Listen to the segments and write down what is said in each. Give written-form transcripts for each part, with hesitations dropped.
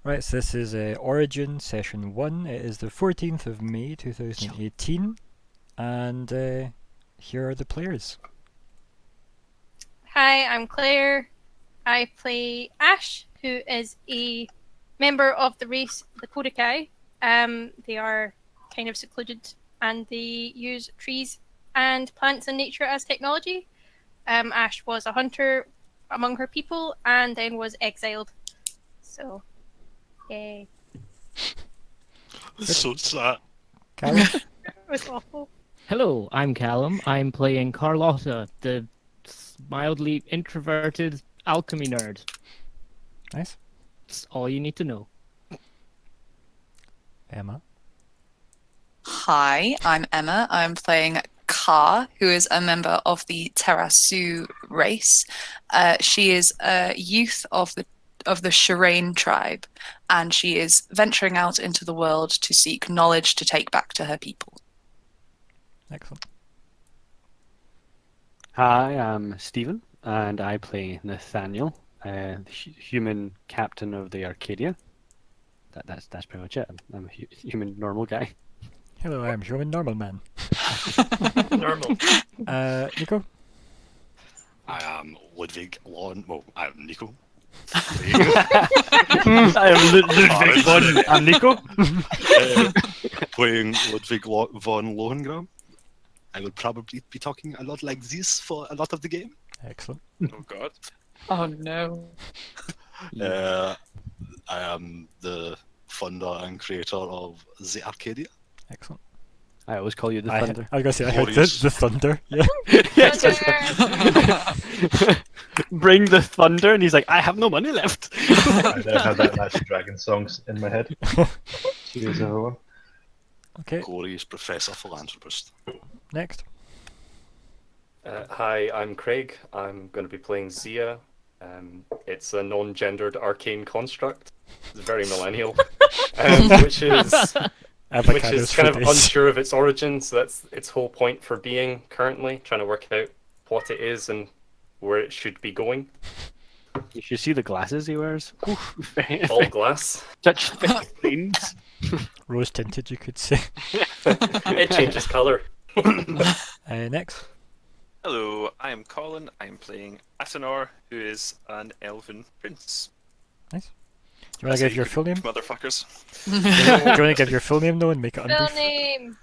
Right, so this is Origin Session 1. It is the 14th of May 2018, and here are the players. Hi, I'm Clare. I play Ash, who is a member of the race, the Kodakai. They are kind of secluded, and they use trees and plants and nature as technology. Ash was a hunter among her people, and then was exiled. So, yay. It's so sad. Calum? It was awful. Hello, I'm Calum. I'm playing Carlotta, the mildly introverted alchemy nerd. Nice. That's all you need to know. Emma? Hi, I'm Emma. I'm playing Kahr, who is a member of the Terasu race. She is a youth of the Shireen tribe, and she is venturing out into the world to seek knowledge to take back to her people. Excellent. Hi, I'm Stephen, and I play Nathaniel, human captain of the Arcadia. That's pretty much it. I'm a human normal guy. Hello, I'm Human Normal Man. Normal. Nico? I am Ludvig Lon. Well, I am Nico. I am Ludvig von. I'm Nico. Playing Ludvig von Lohengramm. I will probably be talking a lot like this for a lot of the game. Excellent. Oh god. Oh no. I am the funder and creator of the Arcadia. Excellent. I always call you the Thunder. I was going to say, I heard Glorious. the Thunder. Yeah. Bring the thunder, and he's like, I have no money left. I now have that Magic Dragon songs in my head. Cheers, everyone. Okay, Glorious Professor Philanthropist. next. Hi, I'm Craig. I'm going to be playing Zhia. It's a non-gendered arcane construct. It's very millennial, which is Avocados kind for of days. unsure of its origins. So that's its whole point for being currently, trying to work out what it is and where it should be going. You should see the glasses he wears. All glass. Such thick things. Rose tinted, you could say. It changes colour. Next. Hello, I am Colin. I'm playing Attanor, who is an elven prince. Nice. Do you want to give your full name? Motherfuckers. Do you want to give your full name though and make it Full unbrief? name.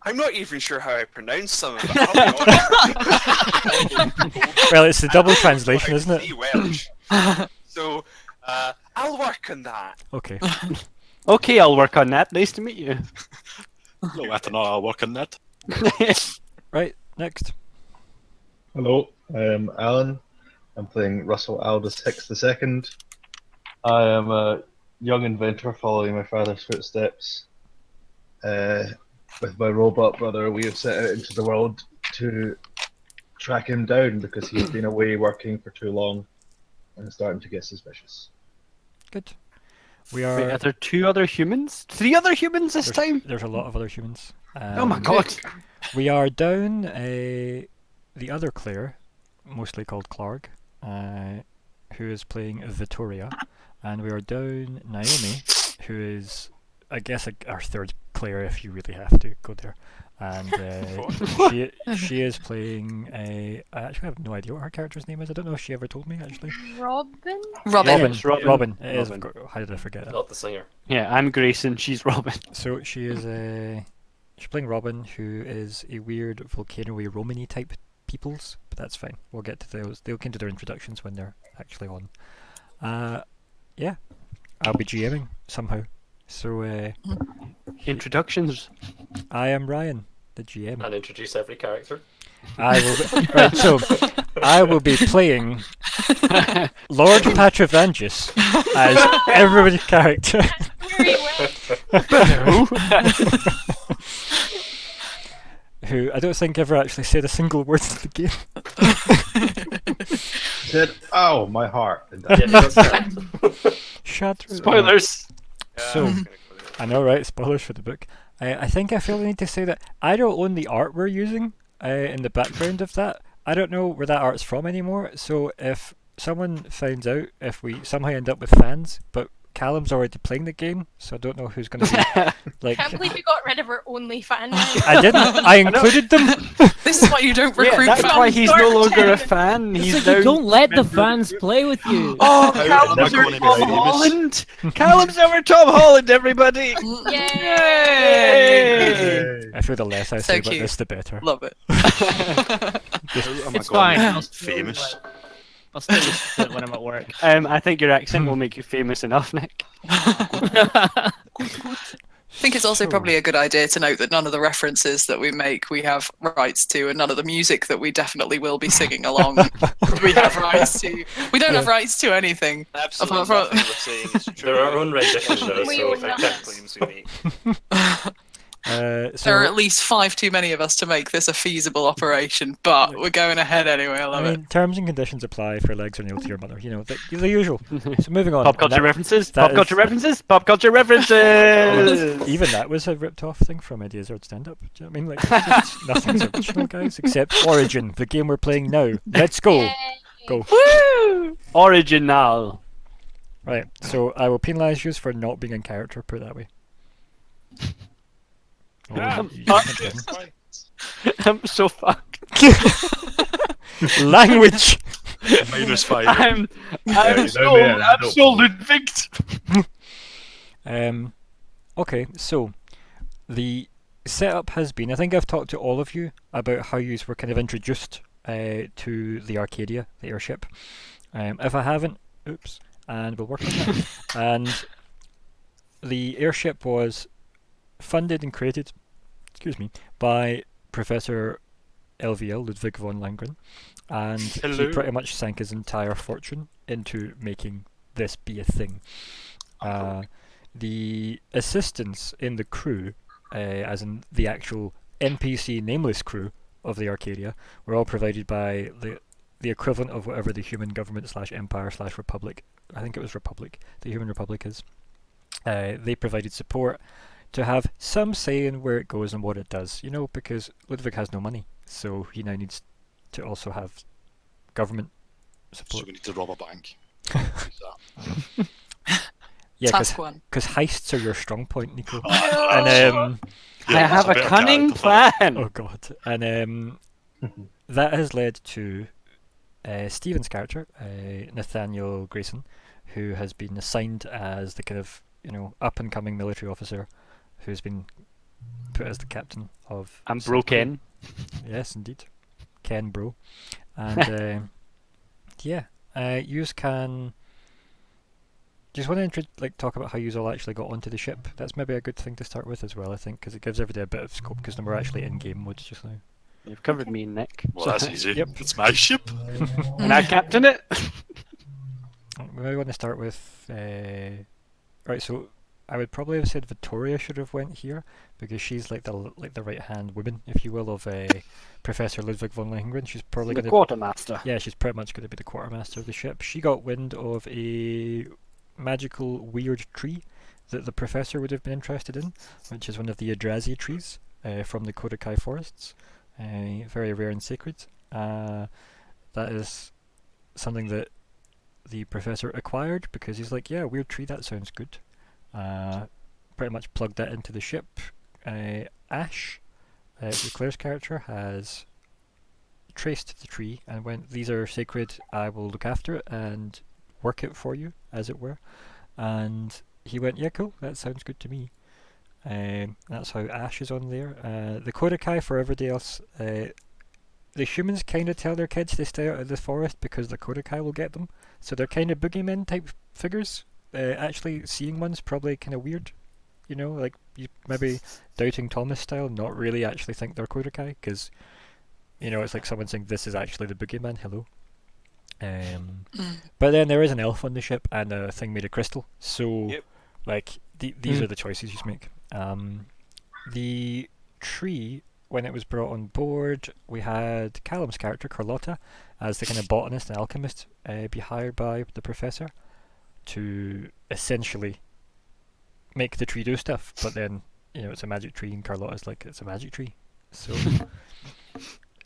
I'm not even sure how I pronounce some of it. I'll be honest. Well, it's the double translation, isn't it? The Welsh. So, I'll work on that. Okay. Okay, I'll work on that. Nice to meet you. No, I don't know, I'll work on that. Right, next. Hello, I am Allan. I'm playing Russell Aldous Hicks II. I am a young inventor following my father's footsteps. With my robot brother, we have set out into the world to track him down because he's been away working for too long and it's starting to get suspicious. Good. We Wait, are are. there 2 other humans? 3 other humans this time? There's a lot of other humans. Oh my god. We are down the other Clare, mostly called Clark, who is playing Vittoria, and we are down Naomi, who is, I guess, our third Clare if you really have to go there, and she is playing I actually have no idea what her character's name is. I don't know if she ever told me actually. Robyn? Robyn. Yes, Robyn. Robyn. It is. Robyn. How did I forget that? Not the singer. Yeah, I'm Grayson, she's Robyn. So she is she's playing Robyn, who is a weird volcano-y Romany type peoples, but that's fine. We'll get to those. They'll get into their introductions when they're actually on. Yeah, I'll be GMing somehow. So Introductions. I am Ryan, the GM. And introduce every character. I will be, right. So I will be playing Lord Patravangus as everybody's character. Very well. Who I don't think ever actually said a single word in the game. He said, "Ow, my heart." And Yeah, that's correct. Shut up. Spoilers. So, I know, right? Spoilers for the book. I think I feel the need to say that I don't own the art we're using in the background of that. I don't know where that art's from anymore, so if someone finds out, if we somehow end up with fans, but Calum's already playing the game, so I don't know who's going to be like. Can't believe you got rid of our only fan. I didn't. I included them. This is why you don't recruit that's fans. why he's no longer a fan. It's He's like now you don't let the fans play with you. Oh, How am I Callum's over going to be Tom famous? Holland! Callum's over Tom Holland, everybody! Yay! Hey. I feel the less I So say about cute. this, the better. Love it. How am I It's going fine. to I'll be still, famous? like, I'll still listen to it when I'm at work. I think your accent will make you famous enough, Nick. I think it's also So- probably a good idea to note that none of the references that we make we have rights to, and none of the music that we definitely will be singing along we have rights to. We don't have rights to anything. Absolutely Apart from- nothing we're saying is true. They're our own rendition, though, We so own if it them. counts. Claims we make. So, There are at least 5 too many of us to make this a feasible operation, but we're going ahead anyway. I love I it. mean, terms and conditions apply for legs or nailed to your mother. You know, the usual. So moving on. Pop and culture that- references! that Pop is- culture references! Pop culture references! Even that was a ripped off thing from Ideas Art Stand Up. Do you know what I mean? Like, just nothing's original, guys, except Origin, the game we're playing now. Let's go! Yay. Go. Woo! Original! Right, so I will penalise you for not being in character, put it that way. Oh, you can't win. Fine. I'm so fucked. Language! -5. I'm Yeah, so, no, man, I I'm don't so believe Ludvig. Okay, so the setup has been, I think I've talked to all of you about how you were kind of introduced to the Arcadia, the airship. If I haven't, oops, and we'll work on that. And the airship was funded and created, by Professor LVL, Ludvig von Lohengramm, and he Hello. pretty much sank his entire fortune into making this be a thing. The assistants in the crew, as in the actual NPC nameless crew of the Arcadia, were all provided by the equivalent of whatever the human government / empire / republic, I think it was republic, the human republic is. They provided support to have some say in where it goes and what it does, you know, because Ludvig has no money, so he now needs to also have government So support. we need to rob a bank. Yeah, Task 1. because heists are your strong point, Nico. Oh, And Yeah, I have a that's better cunning character. plan! oh god, and that has led to Stephen's character, Nathaniel Grayson, who has been assigned as the kind of, you know, up and coming military officer who's been put as the captain of. I'm said broken. crew. Yes, indeed, Ken bro, and yeah, yous can. Just want to talk about how you all actually got onto the ship. That's maybe a good thing to start with as well, I think, because it gives everybody a bit of scope. Because we're actually in game mode just now. You've covered me, Nick. Well, that's easy. Yep. It's my ship. And I captain it. We want to start with right. So I would probably have said Vittoria should have went here because she's like the right hand woman, if you will, of Professor Ludvig von Lohengramm. She's probably The going to quartermaster. yeah, she's pretty much going to be the quartermaster of the ship. She got wind of a magical weird tree that the professor would have been interested in, which is one of the Yggdrasil trees from the Kodakai forests. Very rare and sacred. That is something that the professor acquired because he's like, yeah, weird tree, that sounds good. Pretty much plugged that into the ship. Ash, the Claire's character, has traced the tree and went, these are sacred, I will look after it and work it for you, as it were. And he went, yeah, cool, that sounds good to me. That's how Ash is on there. The Kodakai, for everybody else, the humans kind of tell their kids to stay out of the forest because the Kodakai will get them. So they're kind of boogeymen type figures. Actually seeing one's probably kind of weird. You know, like you maybe Doubting Thomas style, not really actually think they're Kodakai because, you know, it's like someone saying this is actually the boogeyman, hello. But then there is an elf on the ship and a thing made of crystal. So, Yep. like, these are the choices you make. The tree, when it was brought on board, we had Calum's character, Carlotta, as the kind of botanist and alchemist, be hired by the professor to essentially make the tree do stuff. But then, you know, it's a magic tree and Carlotta's like, it's a magic tree. So,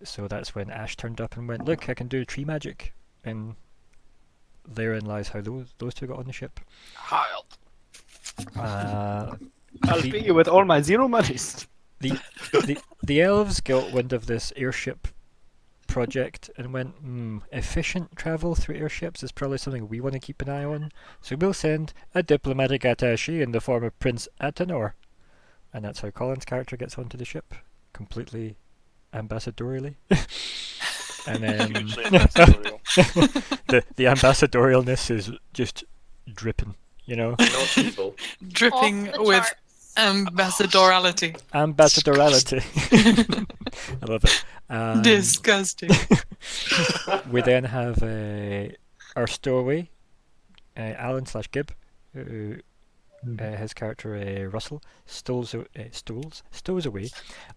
so that's when Ash turned up and went, look, I can do tree magic. And therein lies how those two got on the ship. Help! Uh, I'll the- pay you with all my zero monies. the elves got wind of this airship project and went, efficient travel through airships is probably something we want to keep an eye on, so we'll send a diplomatic attaché in the form of Prince Attanor. And that's how Colin's character gets onto the ship, completely ambassadorially. And Hugely ambassadorial. the ambassadorialness is just dripping, you know. Not evil. Dripping Off the with charts. ambassadorality. Ambassadorality. I love it. Disgusting. We then have our stowaway, Allan / Gib, who his character Russell stows away.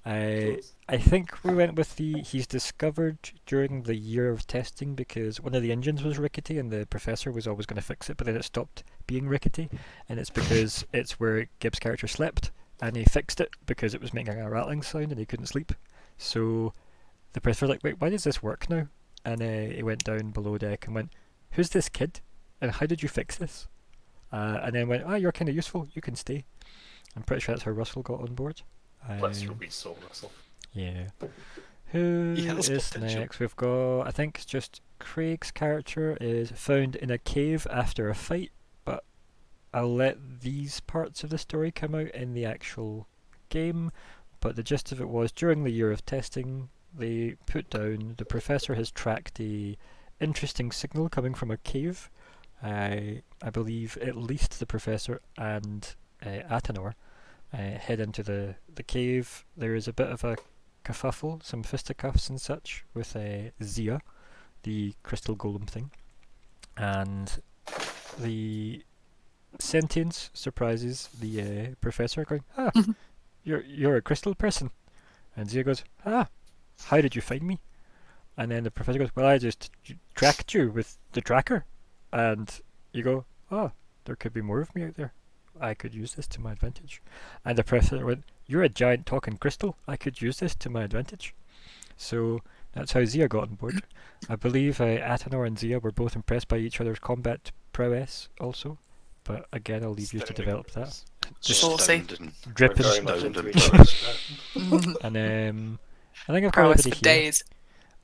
I think we went with he's discovered during the year of testing because one of the engines was rickety and the professor was always going to fix it, but then it stopped being rickety, and it's because it's where Gib's character slept, and he fixed it because it was making a rattling sound and he couldn't sleep. So the professor was like, wait, why does this work now? And he went down below deck and went, who's this kid? And how did you fix this? And then went, you're kind of useful, you can stay. I'm pretty sure that's how Russell got on board. Bless your wee soul, Russell. Yeah. Who He has is potential. next? We've got, I think it's just Craig's character is found in a cave after a fight, but I'll let these parts of the story come out in the actual game. But the gist of it was, during the year of testing, they put down, the professor has tracked a interesting signal coming from a cave. I believe at least the professor and Attanor head into the cave. There is a bit of a kerfuffle, some fisticuffs and such with Zhia, the crystal golem thing, and the sentience surprises the professor, going, you're a crystal person, and Zhia goes, how did you find me? And then the professor goes, well, I just tracked you with the tracker. And you go, there could be more of me out there. I could use this to my advantage. And the professor went, you're a giant talking crystal. I could use this to my advantage. So that's how Zhia got on board. I believe Attanor and Zhia were both impressed by each other's combat prowess also. But again, I'll leave you to develop that. Just Saucy. Astounding. dripping. Very much Astounding. into each other's And I think I've got Prowess everybody for here. days.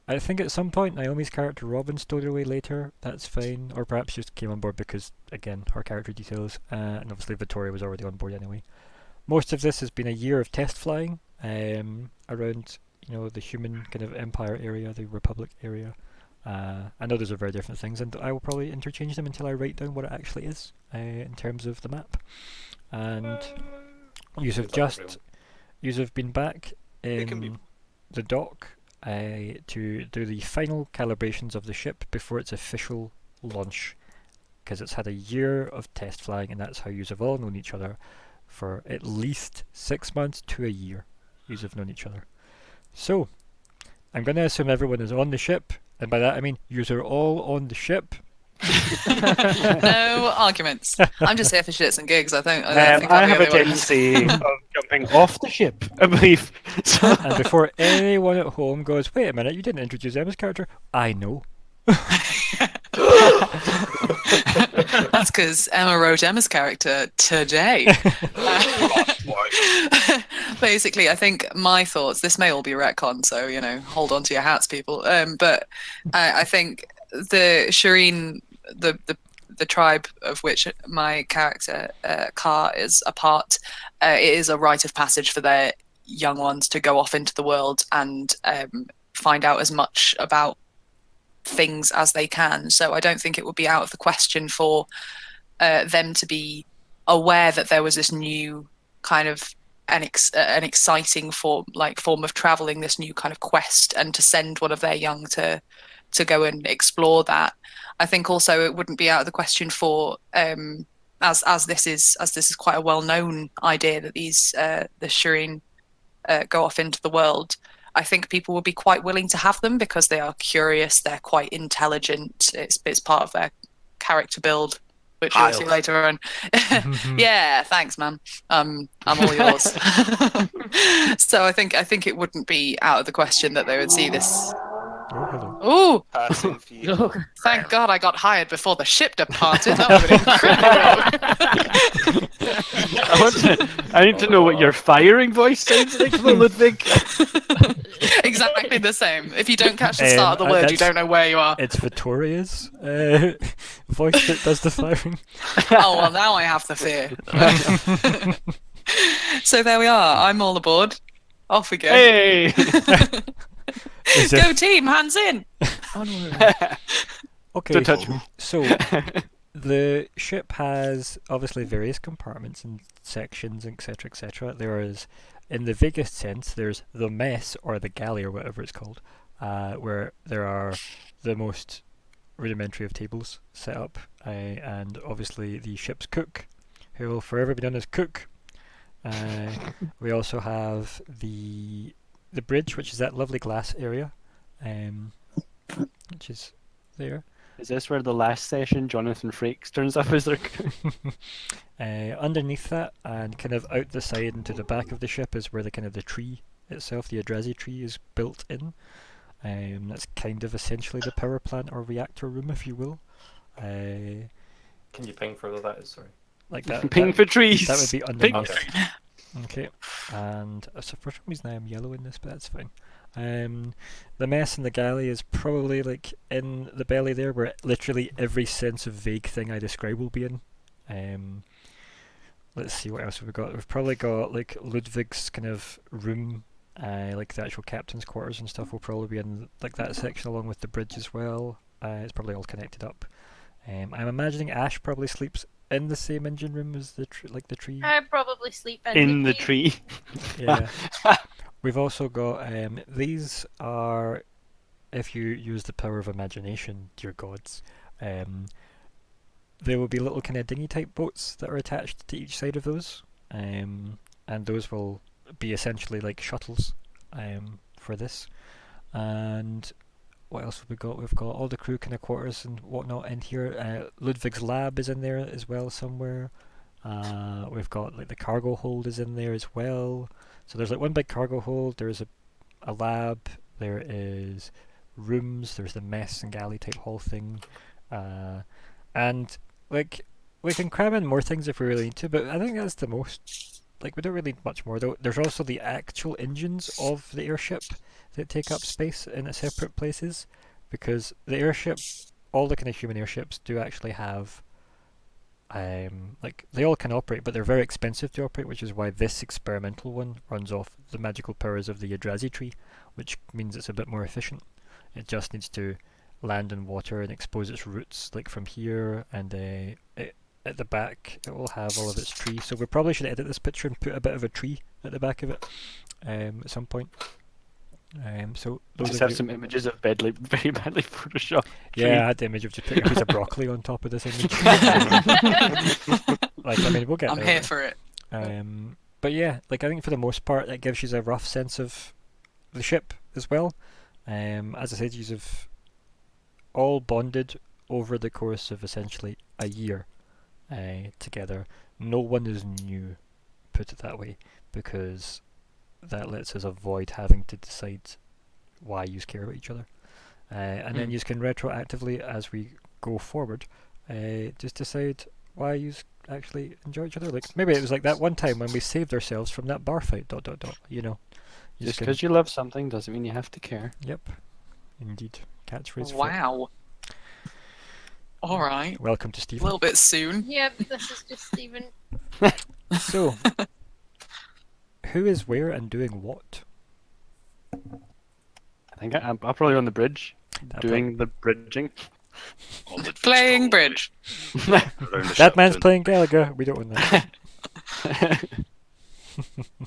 I think at some point Naomi's character Robyn stowed away later, that's fine, or perhaps just came on board because, again, her character details, and obviously Vittoria was already on board anyway. Most of this has been a year of test flying around, the human kind of empire area, the Republic area. I know those are very different things, and I will probably interchange them until I write down what it actually is in terms of the map. And you've been back can be- in the dock to do the final calibrations of the ship before its official launch, because it's had a year of test flying, and that's how you have all known each other for at least 6 months to a year. You have known each other. So I'm going to assume everyone is on the ship, and by that I mean you are all on the ship. No arguments. I'm just here for shits and gigs. I think I I'll be have a the only one. tendency of jumping off the ship, I believe. So, And before anyone at home goes, wait a minute, you didn't introduce Emma's character, I know. That's because Emma wrote Emma's character today. Basically, I think my thoughts, this may all be retcon, so, hold on to your hats, people. But I think the Shireen, the tribe of which my character, Kahr, is a part, it is a rite of passage for their young ones to go off into the world and find out as much about things as they can. So I don't think it would be out of the question for them to be aware that there was this new kind of an exciting form of traveling, this new kind of quest, and to send one of their young to go and explore that. I think also it wouldn't be out of the question for as this is quite a well-known idea that these the Shireen go off into the world. I think people would be quite willing to have them because they are curious, they're quite intelligent. It's part of their character build, which you'll see later on. Yeah, thanks, man. I'm all yours. So I think it wouldn't be out of the question that they would see this Oh, hello. Ooh, Passing fee. thank God I got hired before the ship departed. That would have been incredible. I need to know what your firing voice sounds like, Ludvig. Exactly the same. If you don't catch the start of the word, you that's- don't know where you are. It's Vittoria's voice that does the firing. Oh, well, now I have the fear. So there we are. I'm all aboard. Off we go. Hey! Is Go it- team, hands in. Okay, Don't touch me. so the ship has obviously various compartments and sections, etc., etc. There is, in the vaguest sense, there's the mess or the galley or whatever it's called, where there are the most rudimentary of tables set up, and obviously the ship's cook, who will forever be known as Cook. We also have the bridge, which is that lovely glass area, which is there. Is this where the last session Jonathan Frakes turns up as their Underneath that, and kind of out the side into the back of the ship, is where the kind of the tree itself, the Eldrazi tree, is built in. That's kind of essentially the power plant or reactor room, if you will. Can you ping further that is? Sorry. Like that. ping that, for trees? that would be Ping underneath. Okay. Okay, and so for some reason I am yellow in this, but that's fine. The mess in the galley is probably like in the belly there, where literally every sense of vague thing I describe will be in. Let's see what else we've got. We've probably got like Ludvig's kind of room, like the actual captain's quarters and stuff will probably be in like that section along with the bridge as well. It's probably all connected up. I'm imagining Ash probably sleeps in the same engine room as the the tree. I probably sleep In the tree. Yeah. We've also got these are, if you use the power of imagination, dear gods, there will be little kind of dinghy type boats that are attached to each side of those, and those will be essentially like shuttles for this. And what else have we got? We've got all the crew kind of quarters and whatnot in here. Ludvig's lab is in there as well somewhere. We've got like the cargo hold is in there as well. So there's like one big cargo hold, there's a lab, there is rooms, there's the mess and galley type hall thing. And like we can cram in more things if we really need to, but I think that's the most. Like we don't really need much more though. There's also the actual engines of the airship that take up space in separate places, because the airship, all the kind of human airships do actually have like they all can operate, but they're very expensive to operate, which is why this experimental one runs off the magical powers of the Eldrazi tree, which means it's a bit more efficient. It just needs to land in water and expose its roots like from here, and at the back it will have all of its trees. So we probably should edit this picture and put a bit of a tree at the back of it at some point. So those Just of have you- some images of very badly photoshopped. Yeah, I had the image of just putting a piece of broccoli on top of this image. Like, I mean, we'll get I'm there. here for it. But yeah, like I think for the most part, it gives you a rough sense of the ship as well. As I said, you have all bonded over the course of essentially a year together. No one is new, put it that way, because that lets us avoid having to decide why you care about each other. And then you can retroactively, as we go forward, just decide why you actually enjoy each other. Like maybe it was like that one time when we saved ourselves from that bar fight. ... You know. Just because you love something doesn't mean you have to care. Yep. Indeed. Catchphrase. Wow. All right. Welcome to A Stephen. little bit soon. Yep, this is just Stephen. So, who is where and doing what? I think I'm probably on the bridge, That doing the bridging. On the Playing probably. bridge. Around the That ship man's doing- playing Gallagher. We don't want that.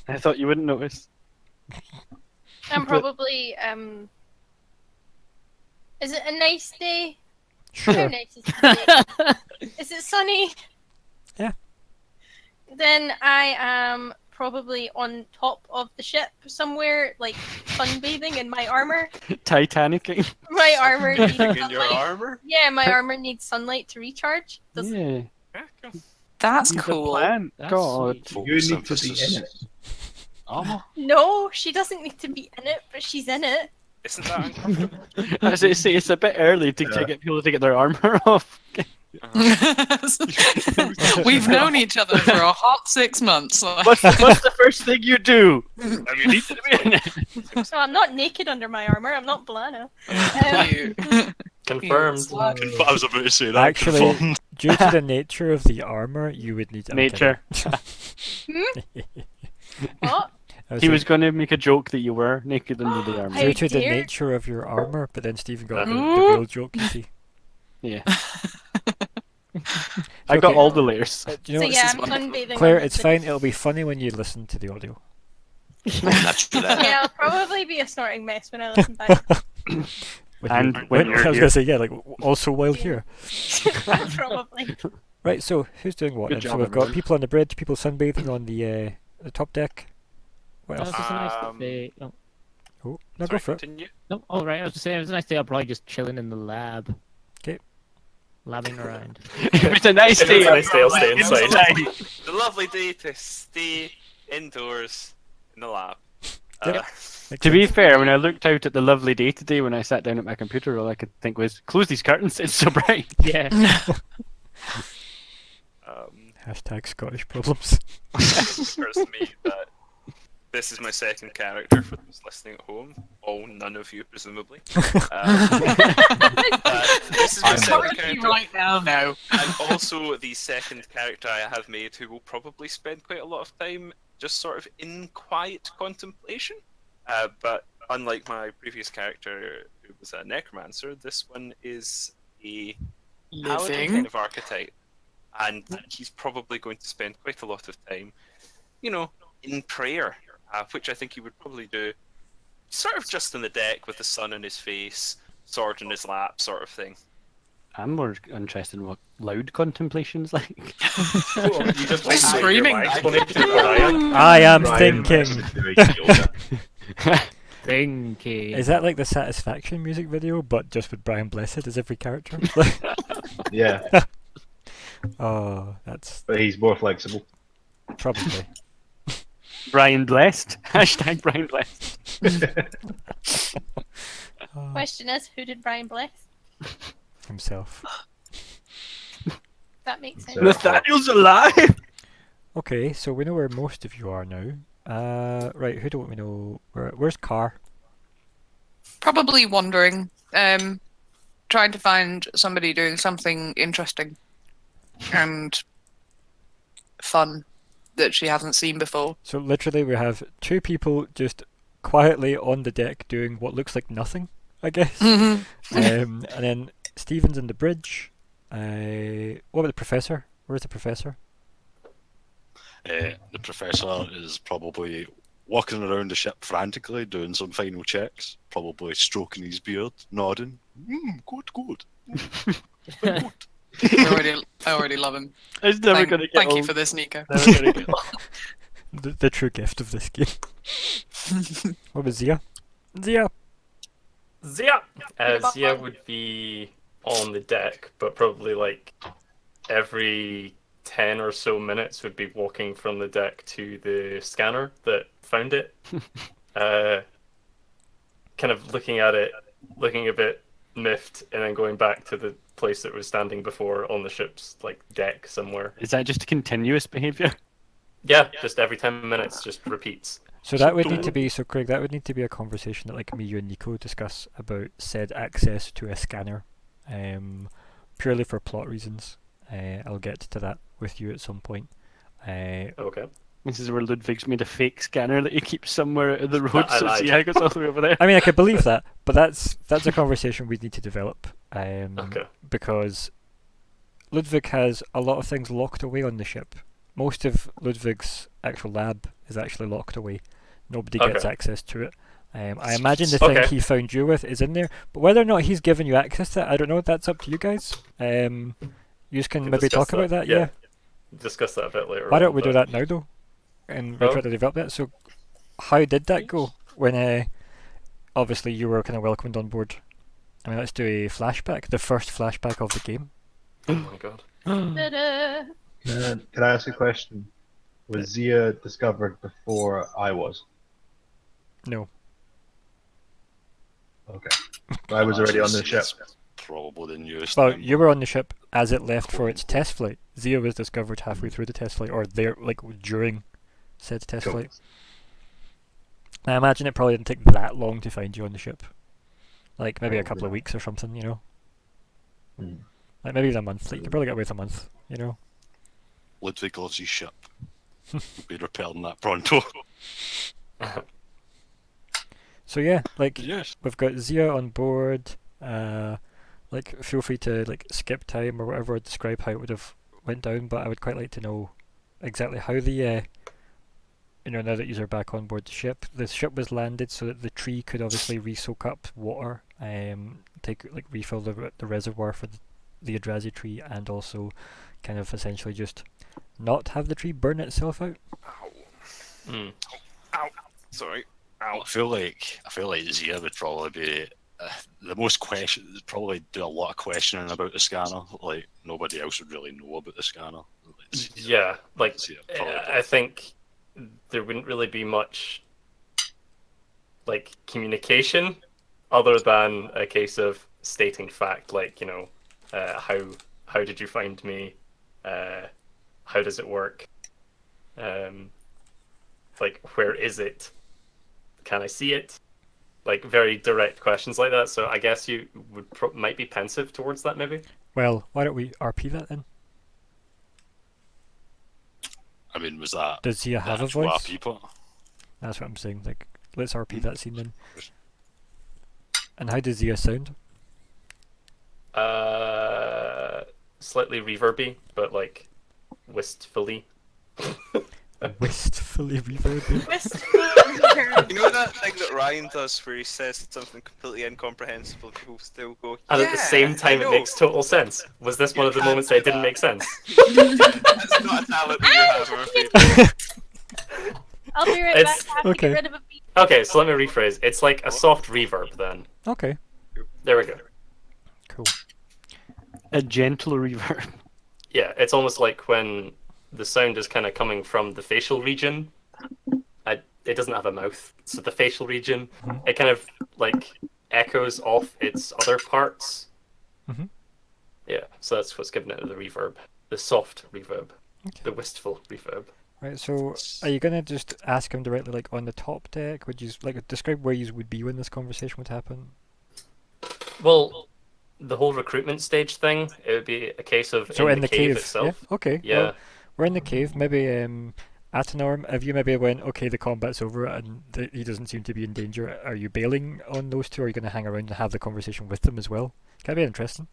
I thought you wouldn't notice. I'm But- probably Is it a nice day? Sure. How nice is it? Is it sunny? Yeah. Then I am probably on top of the ship somewhere, like sunbathing in my armor. Titanicing. My armor needs Something in your sunlight. armor? Yeah, my armor needs sunlight to recharge. Does Yeah. Yeah, cool. That's Use a cool. plant. That's God. sweet. You need to be Photosynthesis. in it. Oh. No, she doesn't need to be in it, but she's in it. Isn't that uncomfortable? As I say, it's a bit early to get people to get their armor off. We've known each other for a hot 6 months. What's the first thing you do? I mean, Need to be in it. So I'm not naked under my armor. I'm not Blano. Confirmed. I was about to say that. Actually, confirmed. due to the nature of the armor, you would need Nature. What? He was going to make a joke that you were naked under the armor. How due to the dare- nature of your armor, but then Stephen got the Ooh. real joke, you see. Yeah. I got Okay. all the layers. Do you know So what, yeah, I'm sunbathing. Claire, on it's the- fine. It'll be funny when you listen to the audio. That's true. Yeah, I'll probably be a snorting mess when I listen back. And when you're I was here. gonna say yeah, like also while here. Probably. Right. So who's doing what? Good then? So job, we've got everyone. people on the bridge, people sunbathing on the top deck. What No, else? it's just a nice Um, day. Oh, Oh, no, Sorry, go for it. continue. no, all right. I was just saying, it was a nice day. I'm probably just chilling in the lab. 'Kay. Labbing around. It's a nice If day. it's a nice day, I'll stay inside. The lovely day to stay indoors in the lab. To be fair, when I looked out at the lovely day today, when I sat down at my computer, all I could think was, close these curtains, it's so bright. Yeah. Hashtag Scottish problems. It occurs to me that this is my second character for those listening at home. Oh, none of you, presumably. This is my second character, right now, no. and also the second character I have made who will probably spend quite a lot of time just sort of in quiet contemplation. But unlike my previous character, who was a necromancer, this one is a paladin kind of archetype. And he's probably going to spend quite a lot of time, in prayer, which I think he would probably do sort of just on the deck with the sun on his face, sword in his lap, sort of thing. I'm more interested in what loud contemplation's like. You just Like screaming. I am thinking. Thinking. Is that like the Satisfaction music video, but just with Brian Blessed as every character? Yeah, Oh, that's but he's more flexible. probably. Brian Blessed. Hashtag Brian Blessed. Question is, who did Brian bless? Himself. That makes sense. So- Nathaniel's alive! Okay, so we know where most of you are now. Right, who don't we know? Where's Kahr? Probably wandering, trying to find somebody doing something interesting and fun that she hasn't seen before. So literally we have two people just quietly on the deck doing what looks like nothing, I guess. And then Stephen's in the bridge. What about the professor? Where's the professor? The professor is probably walking around the ship frantically, doing some final checks, probably stroking his beard, nodding. Good. I already love him. It's never gonna get Thank you old. for this, Nico. Never gonna get old. The true gift of this game. What about Zhia? Zhia! Zhia! about Zhia one? would be on the deck, but probably like every 10 or so minutes would be walking from the deck to the scanner that found it. Kind of looking at it, looking a bit miffed, and then going back to the place that was standing before on the ship's deck somewhere. Is that just continuous behaviour? Yeah, just every 10 minutes, just repeats. So that would need to be, so Craig, that would need to be a conversation that me, you and Nico discuss about said access to a scanner. Purely for plot reasons. I'll get to that with you at some point. Okay. This is where Ludvig's made a fake scanner that he keeps somewhere out of the road, I so lied. Zhia goes all the way over there. I mean, I could believe that, but that's a conversation we need to develop. Okay. Because Ludvig has a lot of things locked away on the ship. Most of Ludvig's actual lab is actually locked away. Nobody gets Okay. access to it. I imagine the thing he found you with is in there, but whether or not he's given you access to it, I don't know. That's up to you guys. You can maybe discuss talk about that. Yeah. Discuss that a bit later. Why on, don't we do but- that now, though? And we Oh. try to develop that. So, how did that go? When obviously you were kind of welcomed on board. I mean, let's do a flashback. The first flashback of the game. Oh my god. Ta-da! Can I ask a question? Was Zhia discovered before I was? No. Okay. I was already on the ship. Probably the newest. Well, member. you were on the ship as it left for its test flight. Zhia was discovered halfway through the test flight, or there, like during said test Cool. flight. I imagine it probably didn't take that long to find you on the ship. Like maybe a couple of weeks or something, you know. Mm. Like maybe even a month. Like, you could probably get away with a month, you know. Ludvig loves his ship. We'll be repairing that pronto. So yeah, like Yes. we've got Zhia on board. Like feel free to like skip time or whatever, describe how it would have went down. But I would quite like to know exactly how the now that you are back on board the ship was landed so that the tree could obviously re-soak up water, refill the reservoir for the Adrazi tree, and also kind of essentially just not have the tree burn itself out. Ow. Ow. Sorry. Ow. I feel like Zhia would probably be the most probably do a lot of questioning about the scanner. Like nobody else would really know about the scanner. Yeah, like Zhia probably I think there wouldn't really be much like communication other than a case of stating fact, like how did you find me, how does it work, like where is it, can I see it, like very direct questions like that. So I guess you might be pensive towards that maybe. Well, why don't we RP that then? I mean, was that Does Zhia have a actual voice? RP part? That's what I'm saying. Like, let's RP that scene then. And how does Zhia sound? Slightly reverby, but like wistfully. Wistfully reverby. You know that thing that Ryan does where he says something completely incomprehensible, people still go, And yeah, at the same time, I it know." makes total sense. Was this one of the can't moments do that it didn't that. make sense? That's not a talent that you have, I'm afraid. I'll be right It's- back. I have to okay. get rid of a beat. Okay, so let me rephrase. It's like a soft reverb then. Okay, There we go. cool. A gentle reverb. Yeah, it's almost like when the sound is kind of coming from the facial region. It doesn't have a mouth, so the facial region, it kind of like echoes off its other parts. Mhm. Yeah, so that's what's giving it the reverb, the soft reverb, Okay. the wistful reverb. Right, so are you gonna just ask him directly, like on the top deck? Would you like describe where you would be when this conversation would happen? Well, the whole recruitment stage thing, it would be a case of So in the cave itself. Yeah. Okay. Yeah. Well, we're in the cave. Maybe Attanor, if you maybe went, okay, the combat's over and he doesn't seem to be in danger. Are you bailing on those two? Or are you going to hang around and have the conversation with them as well? Can be interesting.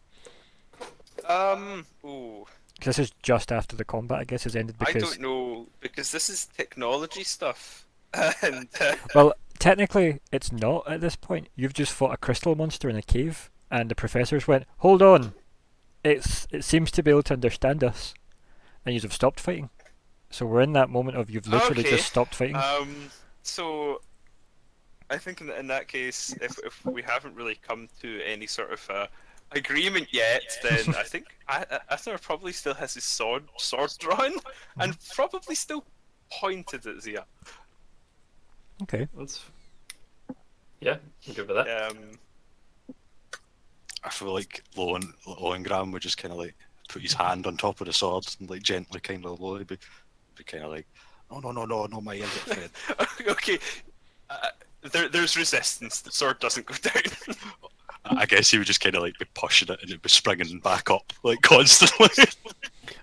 Ooh, Because this is just after the combat, I guess, has ended. I Because don't know, because this is technology stuff. And well, technically, it's not at this point. You've just fought a crystal monster in a cave, and the professors went, "Hold on, it seems to be able to understand us," and you've stopped fighting. So we're in that moment of you've literally Okay. just stopped fighting. So I think in that case, if we haven't really come to any sort of agreement yet, then I think Attanor probably still has his sword drawn and probably still pointed at Zhia. Okay. Yeah, I'm good with that. I feel like Lohengramm would just kind of like put his hand on top of the sword and like gently kind of lower, be kind of like, no, my ears are fed. Okay, there's resistance. The sword doesn't go down. I guess he would just kind of like be pushing it and it'd be springing back up like constantly.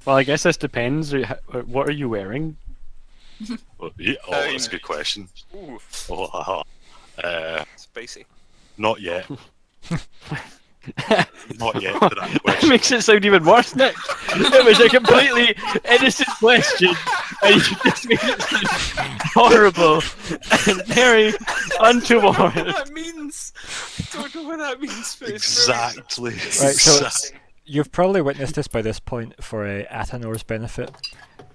Well, I guess this depends. What are you wearing? Oh, that's a good question. Ooh, spicy. Not yet. Not yet to that That question. makes it sound even worse, Nick. It was a completely innocent question, and you just made it sound horrible and very I untoward. don't know what that means. I don't know what that means. But it's very- Exactly. Right, so you've probably witnessed this by this point for Attanor's benefit.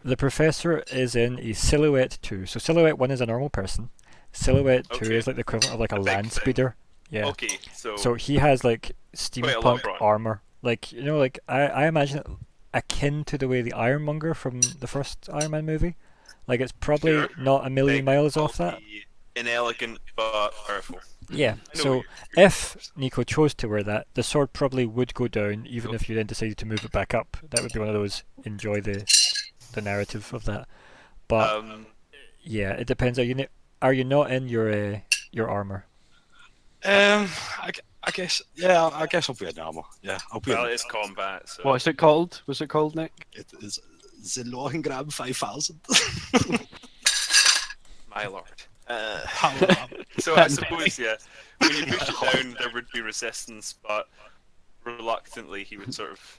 The professor is in a Silhouette 2. So Silhouette 1 is a normal person. Silhouette 2 Okay. is like the equivalent of like a A big land thing. speeder. Yeah. Okay, so So he has like Quite a lot steampunk of armor. Like, you know, like I imagine it akin to the way the Ironmonger from the first Iron Man movie. Like it's probably Sure. not a million big, miles off that. bulky, inelegant but powerful. Yeah. I know So what you're if Nico chose to wear that, the sword probably would go down, even if you then decided to move it back up. That would be one of those enjoy the narrative of that. But yeah, it depends. Are you not in your armor? I guess, yeah, I guess I'll be in armor. Yeah, I'll be Well, in. it's combat, so What's it called? What's it called, Nick? It is the Lohengramm 5000. my lord. Power up. So I suppose, yeah, when you push it down, there would be resistance, but reluctantly he would sort of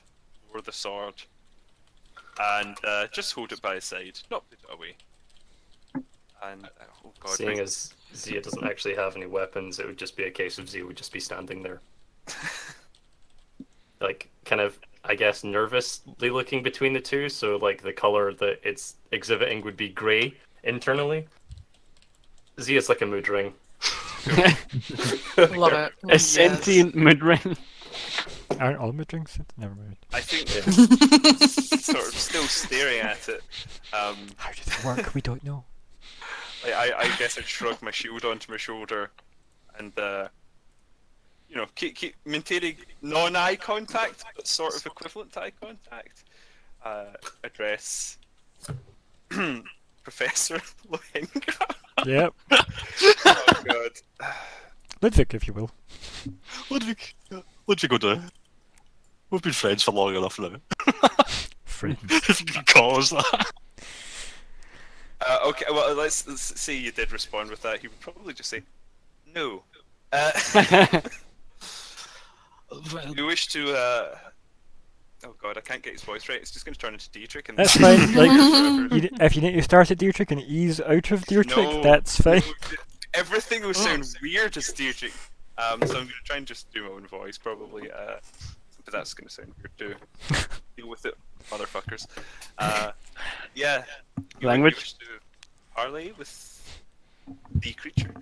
lower the sword and just hold it by his side, not put it away. And oh god, Seeing as Zhia doesn't actually have any weapons, it would just be a case of Zhia would just be standing there. Like, kind of, I guess, nervously looking between the two, so like the color that it's exhibiting would be grey internally. Zhia's like a mood ring. Love it. A sentient mood ring. Aren't all mood rings? Never mind. I think sort of still staring at it. How do they work? We don't know. I guess I'd shrug my shield onto my shoulder and you know, keep maintaining non-eye contact, but sort of equivalent to eye contact. Address Professor Lohengramm. Yep. Oh god. Ludvig, if you will. Ludvig go down. We've been friends for long enough now. Friends. If you can call us that. Okay, well, let's say you did respond with that. He would probably just say, no. You wish to, oh god, I can't get his voice right. It's just going to turn into Dietrich. And That's fine. Like, if you need to start at Dietrich and ease out of Dietrich, No, that's fine. no, everything will sound weird as Dietrich. So I'm going to try and just do my own voice, probably. But that's going to sound weird too. Deal with it, motherfuckers. Yeah. Language? You wish to parley with the creature.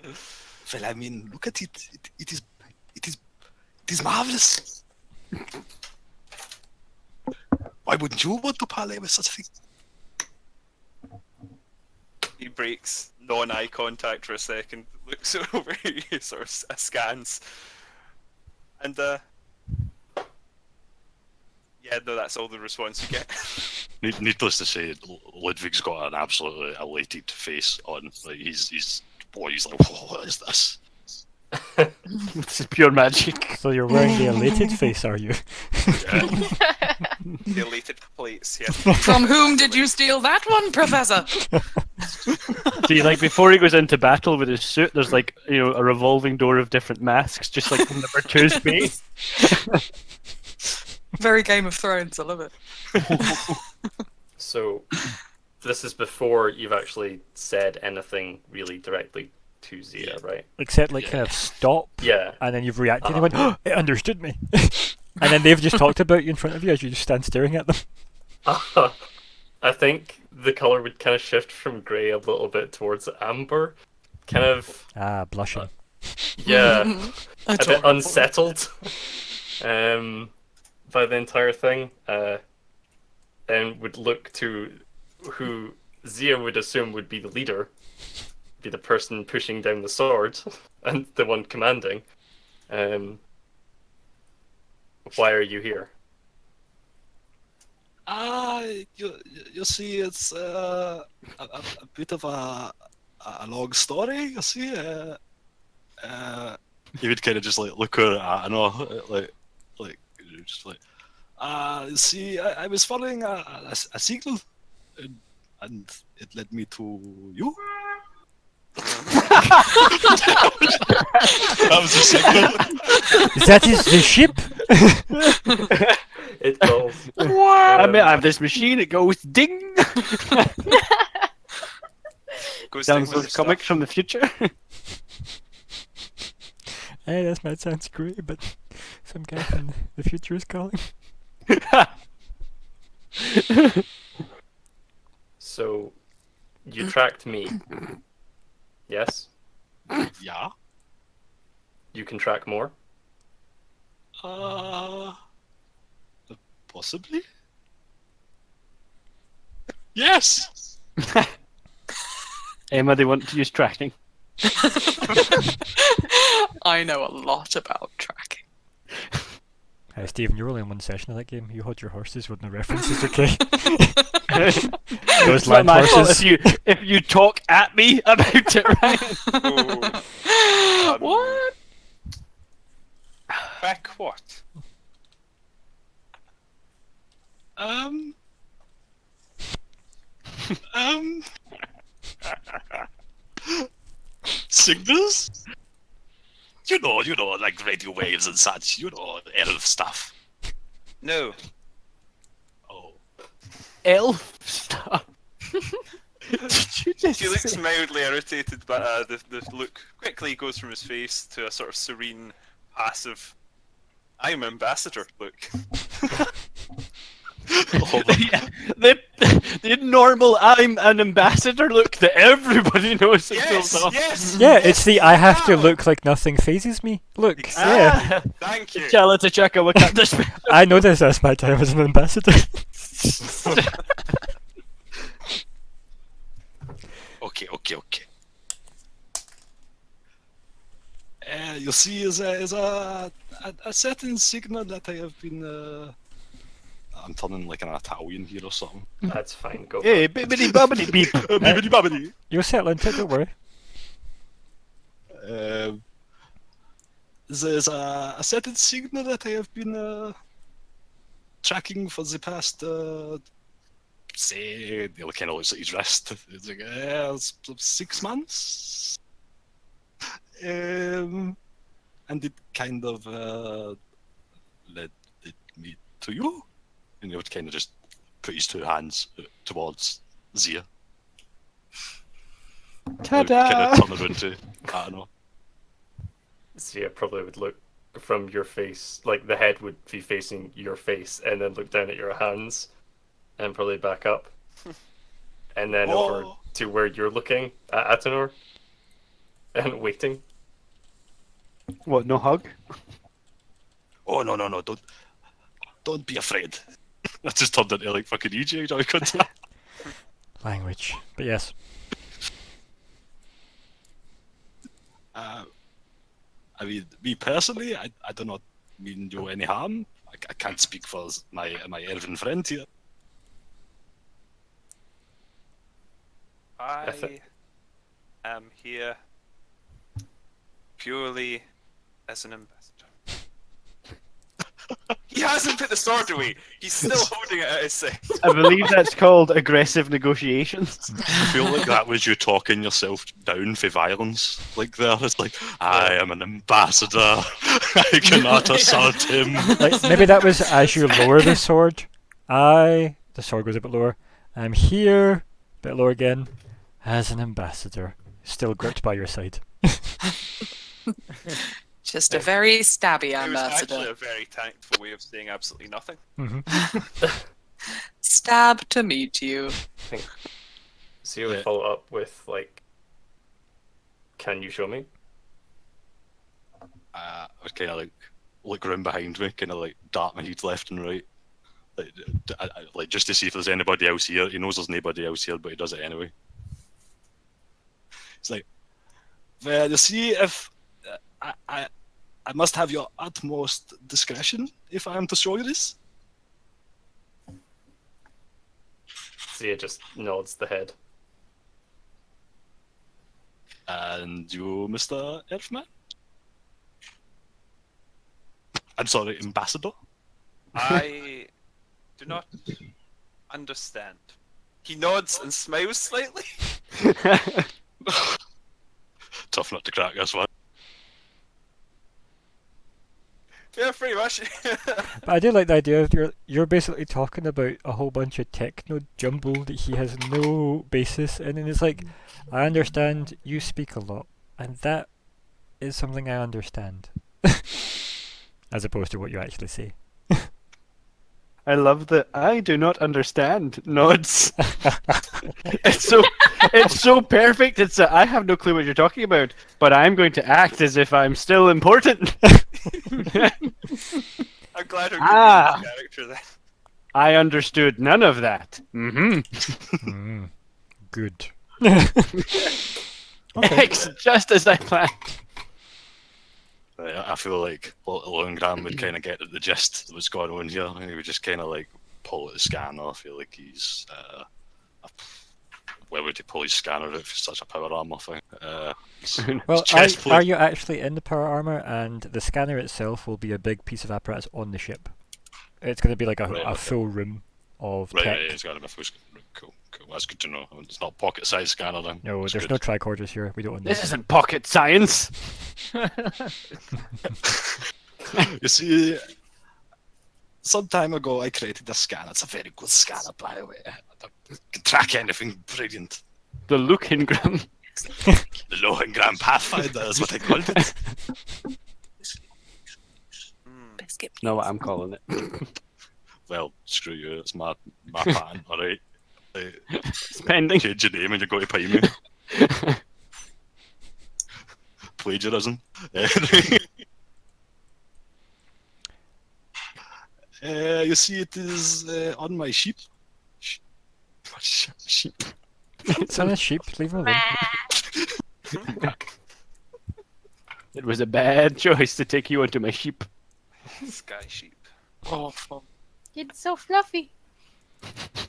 Well, I mean, look at it. It is marvelous. Why wouldn't you want to parley with such a thing? He breaks non-eye contact for a second, looks over you, sort of scans, and yeah, no, that's all the response you get. Needless to say, Ludvig's got an absolutely elated face on. Like he's like, what is this? This is pure magic. So you're wearing the elated face, are you? The elated plates, yes. From whom did you steal that one, Professor? See, like before he goes into battle with his suit, there's like, you know, a revolving door of different masks, just like from number two's face. Very Game of Thrones, I love it. So, this is before you've actually said anything really directly to Zhia, right? Except like kind of stop, Yeah. and then you've reacted and you went, oh, it understood me. And then they've just talked about you in front of you as you just stand staring at them. I think the color would kind of shift from grey a little bit towards amber. Kind of, Blushing. yeah, a bit unsettled by the entire thing. And would look to who Zhia would assume would be the leader, be the person pushing down the sword, and the one commanding. Why are you here? You see, it's a bit of a long story. You see, you would kind of just like look her. I know, like just like. See, I was following a signal, and it led me to you. That was a signal. That is the ship? It goes. I mean, I have this machine, it goes ding! Goes Sounds thing with like your comics stuff. from the future. Hey, that might sound great, but some guy from the future is calling. So, you tracked me. Yes? Yeah. You can track more? Possibly. Yes. Emma, they want to use tracking. I know a lot about tracking. Hey, Stephen, you're only in one session of that game. You hold your horses with no references, okay? Those It's not land my fault horses. if you talk at me about it, Ryan. What? Back what? Signals? You know, like radio waves and such. You know, elf stuff. No. Oh. Elf stuff. Did you just He looks say- mildly irritated, but the look quickly goes from his face to a sort of serene, passive, I'm ambassador look. the normal I'm an ambassador look that everybody knows it Yes, goes off. yes! Yeah, it's the I have to Wow. look like nothing phases me. Look, yeah. Thank you. Chalata Chaka Wakanda. I know this as my time as an ambassador. Okay. You see, is a certain signal that I have been. I'm turning like an Italian here or something. That's fine. Go. for Hey, it. bibbidi bobbidi beep. Bibbidi bobbidi. You'll settle into it, don't worry. There's a certain signal that I have been tracking for the past, say, it kind of looks like his wrist. It's like 6 months. And it kind of led me to you. And he would kind of just put his two hands towards Zhia. Ta-da! Kind of turn around to Attanor. Zhia probably would look from your face, like the head would be facing your face, and then look down at your hands, and probably back up, and then over Oh. to where you're looking at Attanor, and waiting. What, no hug? Oh no! Don't be afraid. I just turned into like fucking EJ Joy contact. Language. But yes. I mean, me personally, I do not mean you any harm. I can't speak for my elven friend here. I am here purely as an ambassador. He hasn't put the sword away. He's still holding it at his side. I believe that's called aggressive negotiations. I feel like that was you talking yourself down for violence. Like there, it's like, I am an ambassador. I cannot assault him. Like, maybe that was as you lower the sword. The sword goes a bit lower. I'm here, a bit lower again, as an ambassador. Still gripped by your side. Just a very stabby It was actually ambassador. a very tactful way of saying absolutely nothing. Stab to meet you. Zhia would follow up with like, "Can you show me?" I was kind of like look around behind me, kind of like dart my head left and right, like just to see if there's anybody else here. He knows there's nobody else here, but he does it anyway. It's like, well, you see, if I must have your utmost discretion if I am to show you this. Zhia just nods the head. And you, Mr. Elfman? I'm sorry, Ambassador? I do not understand. He nods and smiles slightly. Tough not to crack this one. Yeah, pretty much. But I do like the idea of you're basically talking about a whole bunch of techno jumble that he has no basis in, and it's like, I understand you speak a lot, and that is something I understand. As opposed to what you actually say. I love that I do not understand nods. it's so perfect. It's I have no clue what you're talking about, but I'm going to act as if I'm still important. I'm glad I'm Ah. good character then. I understood none of that. Mm-hmm. Good. Okay. Just as I planned. I feel like Lohengramm would kind of get at the gist of what's going on here, and he would just kind of like pull out the scanner. I feel like he's where would he pull his scanner out for such a power armor thing? Well, chest plate. are you actually in the power armor? And the scanner itself will be a big piece of apparatus on the ship. It's going to be like Right, a okay. full room of Right, tech. right, it's got to be full. Cool. That's good to know. It's not pocket-sized scanner then. No, That's there's good. no tricorders here. We don't want This this. isn't pocket science. You see, some time ago I created a scanner. It's a very good scanner, by the way. It can track anything. Brilliant. The Lohengramm. The Lohengramm Pathfinder is what I called it. Biscuit. Know what I'm calling it. Well, screw you. It's my pattern. All right. Spending. Change your name and you're going to pay me. Plagiarism. You see, it is on my sheep. Sheep. It's on a sheep. Leave him alone. It was a bad choice to take you onto my sheep. Sky sheep. Oh, It's so fluffy.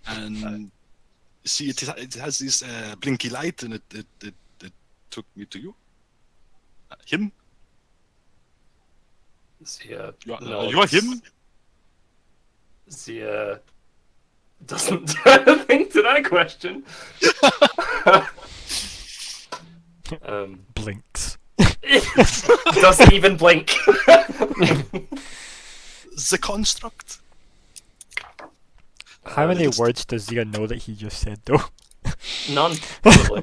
and you see, it has this blinky light, and it took me to you. Him? Zhia. You are him? Zhia doesn't do anything to that question. Blinks. Doesn't even blink. The construct. How many words does Zia know that he just said, though? None, probably.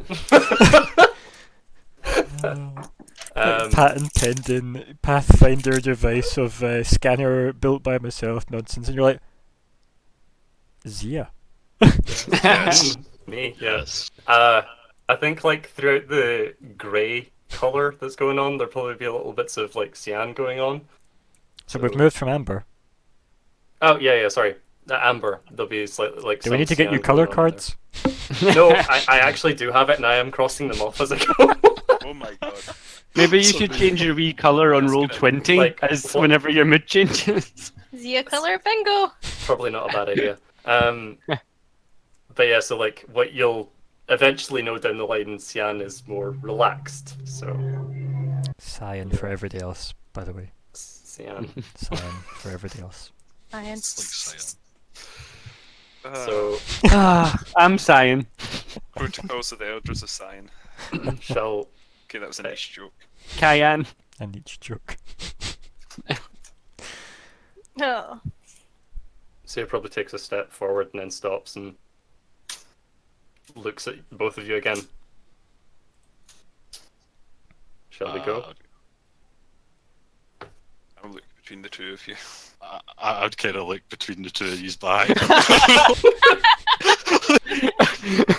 Patent pending Pathfinder device of scanner built by myself nonsense, and you're like, Zia. Yes. Me, Yes. I think like throughout the grey colour that's going on, there'll probably be little bits of like cyan going on. So we've moved from amber. Oh yeah, sorry. Amber. There'll be slightly like. Do we some need to get you cyan colour going on cards? there. No, I actually do have it, and I am crossing them off as I go. Oh my god. Maybe you should change your wee colour on roll 20 Like, as whenever your mood changes. Zia color bingo. Probably not a bad idea. But yeah, so like what you'll eventually know down the line, cyan is more relaxed. So Cyan for everybody else, by the way. cyan. Cyan for everybody else. Science. Like cyan. So I'm sighing. Protocols of the Elders of Sign. shall Okay, that was a nice joke. Cayenne. And each joke. Oh. Zia probably takes a step forward and then stops and looks at both of you again. Shall we go? I'll look between the two of you. I'd kind of look between the two of these back.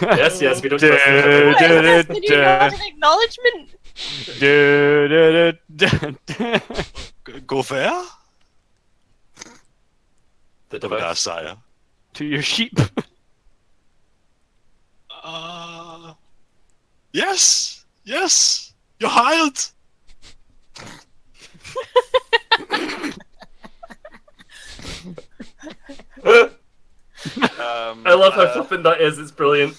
Yes, we don't Du- trust each other. du- Did you not an acknowledgement? Go there? The Have a device. sire. To your sheep. Yes! Yes! You're hired! I love how flippant that is, it's brilliant.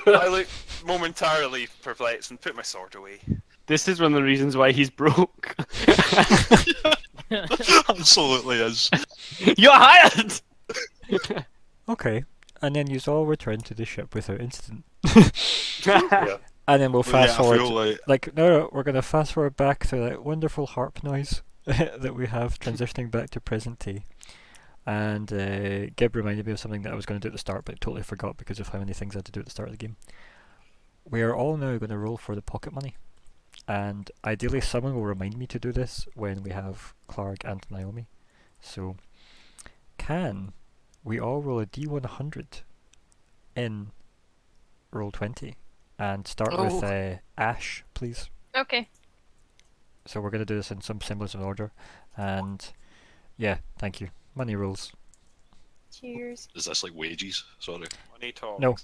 I look momentarily perplexed and put my sword away. This is one of the reasons why he's broke. Absolutely is. You're hired! Okay. And then you all return to the ship without incident. Yeah. And then we'll fast I forward. feel like No, we're going to fast forward back to that wonderful harp noise that we have transitioning back to present day. And Gib reminded me of something that I was going to do at the start, but I totally forgot because of how many things I had to do at the start of the game. We are all now going to roll for the pocket money. And ideally someone will remind me to do this when we have Clark and Naomi. So, can we all roll a D100 in roll 20? And start with Ash, please. Okay. So we're going to do this in some semblance of order. And yeah, thank you. Money rules. Cheers. is this like wages? Sorry. Money talks. No.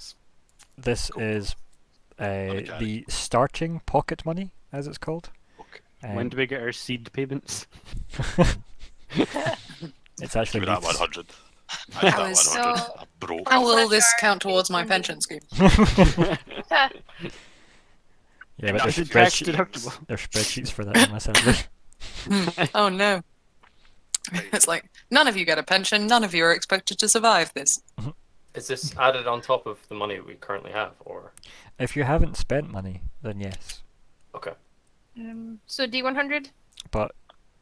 This is Okay. the starting pocket money, as it's called. Okay. When do we get our seed payments? It's actually Give me that Leith's. 100. I need I that was 100. so- I'm broke. How will this Slash count R, towards my 800. pension scheme? Yeah, but Enough there's Is it tax spreadsheets. deductible? There's spreadsheets for that, sadly. Oh no. It's like, none of you get a pension, none of you are expected to survive this. Is this added on top of the money we currently have, or If you haven't spent money, then yes. okay? So D100. But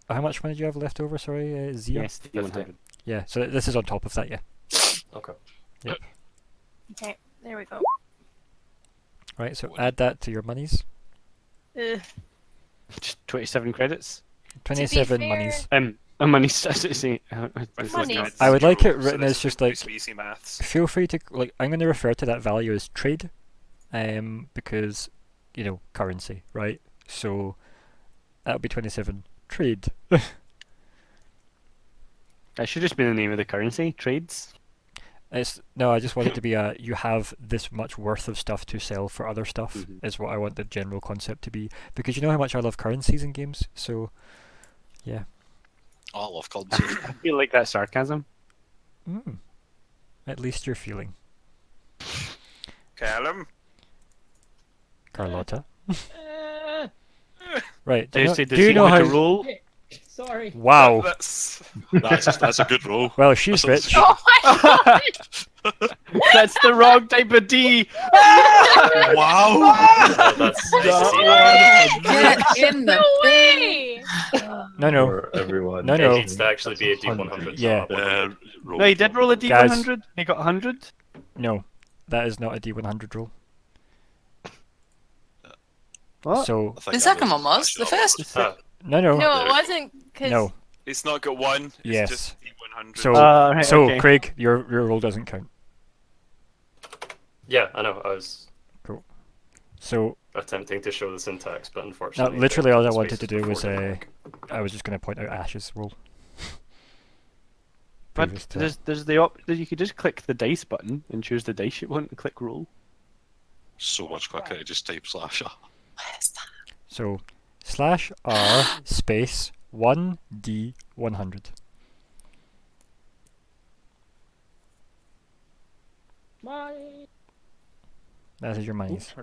how much money do you have left over? Sorry, Zhia. Yes, the 100. Yeah. So this is on top of that. Yeah. Okay. Okay, there we go. Right. So add that to your monies. Just 27 credits. 27 fair- monies. A money say. Money. I would like it written as just like. easy maths. Feel free to I'm going to refer to that value as trade, because currency, right? So that would be 27 trade. That should just be the name of the currency. Trades. No, I just want it to be you have this much worth of stuff to sell for other stuff is what I want the general concept to be, because you know how much I love currencies in games. So yeah. Oh, I love currency. I feel like that's sarcasm. At least you're feeling. Calum. Carlotta. Right. Does Do you know how how? to roll? Sorry. Wow. That's a good roll. Well, she's That's rich. Oh my god! That's the wrong type of D. Wow. Oh, that's nice to see. Get in the No thing! way! No. For everyone. No, It no. needs to actually be a D100. Yeah. Roll. No, he did roll a Guys. D100. He got 100. No, that is not a D100 roll. What? So I think The I second one was. actually The first. Ah, no. No, it wasn't. Cause No. It's not got one. It's Yes. just D100. So Right, so okay. Craig, your roll doesn't count. yeah, I know. I was So attempting to show the syntax, but unfortunately, literally the all I wanted to spaces do was before didn't work. I was just going to point out Ash's roll. But Previous to that. there's you could just click the dice button and choose the dice you want and click roll. So much quicker to just type slash. Where's that? So /r space 1D100. My. That is your monies.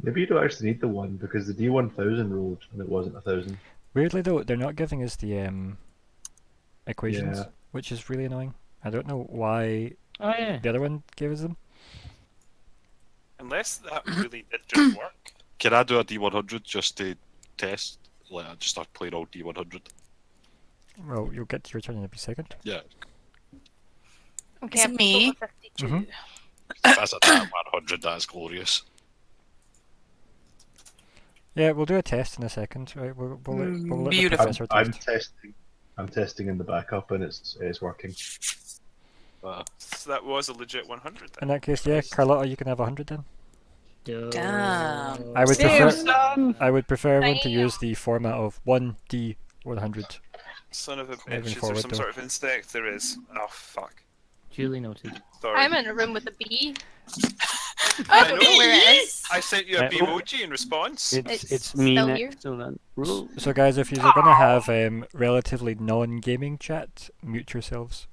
Maybe you don't actually need the one because the D1000 rolled and it wasn't 1000. Weirdly though, they're not giving us the equations, Yeah. which is really annoying. I don't know why Oh yeah. the other one gave us them. Unless that really did just work. Can I do a D100 just to test? Like I just start playing all D100. Well, you'll get to your turn in a second. Yeah. Okay, Is it I've got me? total 52. Mhm. That's a damn 100. That's glorious. Yeah, we'll do a test in a second. Right, we'll let the Beautiful. professor I'm test. testing. I'm testing in the backup and it's working. So that was a legit 100 In then. that case, yeah, Carlotta, you can have 100 then. Damn. I would Damn, prefer. son! I would prefer everyone to Damn. use the format of 1D100. Son of a Moving bitch. Is there forward, some though. sort of insect? There is. Oh, fuck. Duly noted. Sorry. I'm in a room with a bee. I I don't know know. where it is. I sent you a Oh. Bemoji in response. It's It's me still next here. to that roll. So guys, if you're gonna have relatively non-gaming chat, mute yourselves,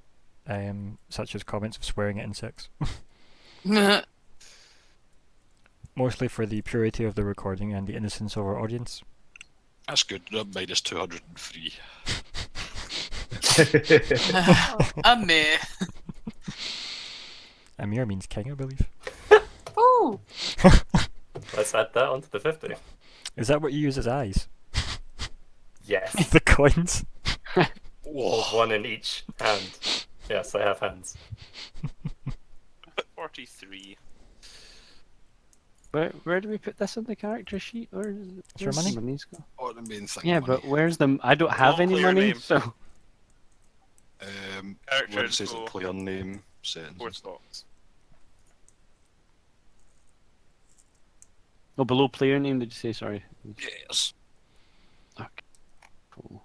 such as comments of swearing at insects. Mostly for the purity of the recording and the innocence of our audience. That's good. Minus 203. Amir. Amir means king, I believe. Ooh. Let's add that onto the 50. Is that what you use as eyes? Yes. The coins? Hold one in each hand. Yes, I have hands. 43. Where do we put this on the character sheet? Or is it, Is your where's money? the monies go? Oh, the main thing. Yeah, money. but where's the? I don't have any clear money, name. so Character Where it says info. the player name settings. 4 stocks. oh, below player name. Did you say sorry? Yes. Cool.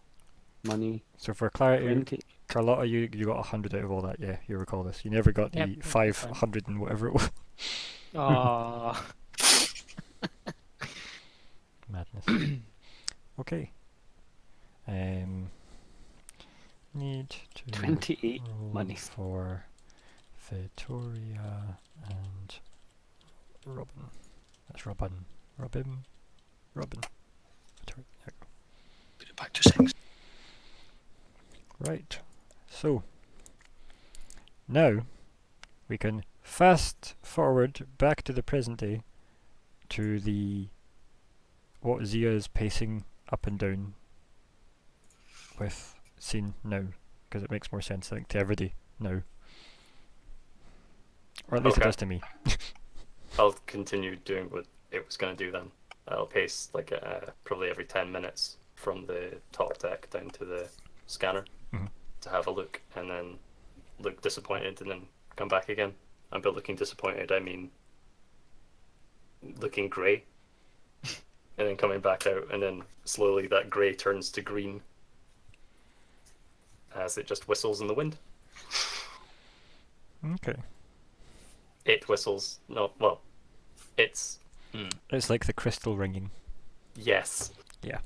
Money. So for clarity, 20. Carlotta, you got 100 out of all that. Yeah, you recall this. You never got the Yep, that's 500 and whatever it was. Aww. Madness. Okay. Need to 28 roll money. for Vittoria and Robyn. That's Robyn. Robyn. Vittoria. There we go. Put it back to 6. Right. So now we can fast forward back to the present day to the what Zhia is pacing up and down with scene now, because it makes more sense, I think, to everybody now. Or at least it Okay. does to me. I'll continue doing what it was going to do then. I'll pace like probably every 10 minutes from the top deck down to the scanner Mhm. to have a look, and then look disappointed, and then come back again. And by looking disappointed, I mean looking grey, and then coming back out, and then slowly that grey turns to green as it just whistles in the wind. Okay. It whistles. No, well, it's It's like the crystal ringing. yes. Yeah.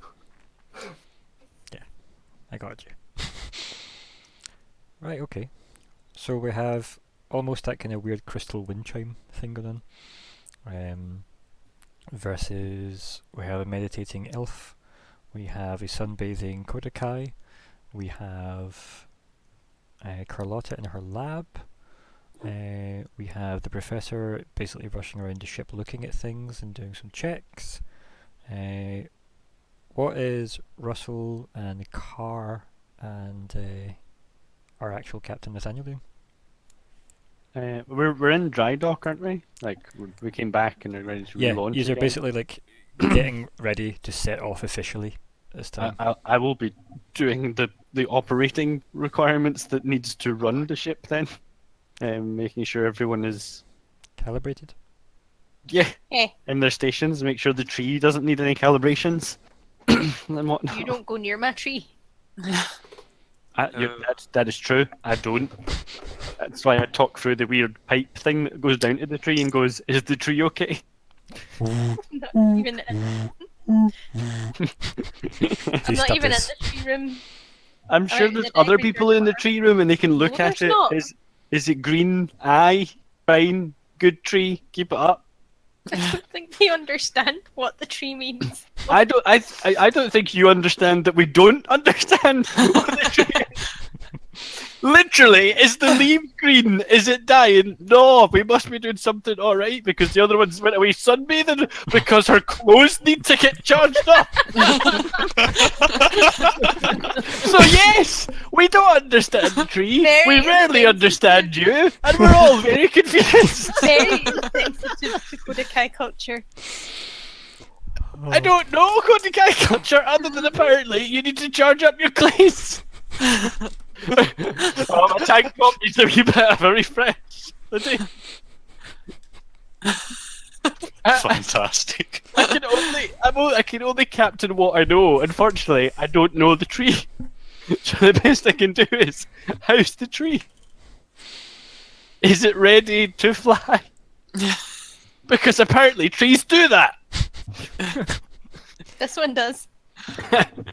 Yeah. I got you. Right, okay. So we have almost that kind of weird crystal wind chime thing going on. Versus we have a meditating elf, we have a sunbathing Kodakai, we have Carlotta in her lab, we have the professor basically rushing around the ship looking at things and doing some checks. What is Russell and Kahr and our actual Captain Nathaniel doing? We're in dry dock, aren't we? Like we came back and are ready to Yeah, relaunch. these are again. basically like getting ready to set off officially this time. I will be doing the operating requirements that needs to run the ship then, making sure everyone is Calibrated? in their stations. Make sure the tree doesn't need any calibrations and whatnot. You don't go near my tree. That is true. I don't. That's why I talk through the weird pipe thing that goes down to the tree and goes, "Is the tree okay?" Not even I'm not even in the tree room. I'm sure in there's the other decorator people in the corner. tree room and they can look No, at there's it. not. Is it green? Aye, fine, good tree. Keep it up. I don't think they understand what the tree means. I don't think you understand that we don't understand what the tree is. Literally, is the leaf green? Is it dying? No, we must be doing something alright because the other ones went away sunbathing because her clothes need to get charged up. So yes, we don't understand the tree. Very We rarely insensitive. understand you, and we're all very confused. Very insensitive to Kodakai culture. I don't know Kodakai culture other than apparently you need to charge up your clothes. My tank top needs a wee bit of a refresh. Fantastic. I can only captain what I know. Unfortunately, I don't know the tree. So the best I can do is, how's the tree? Is it ready to fly? Because apparently trees do that. This one does.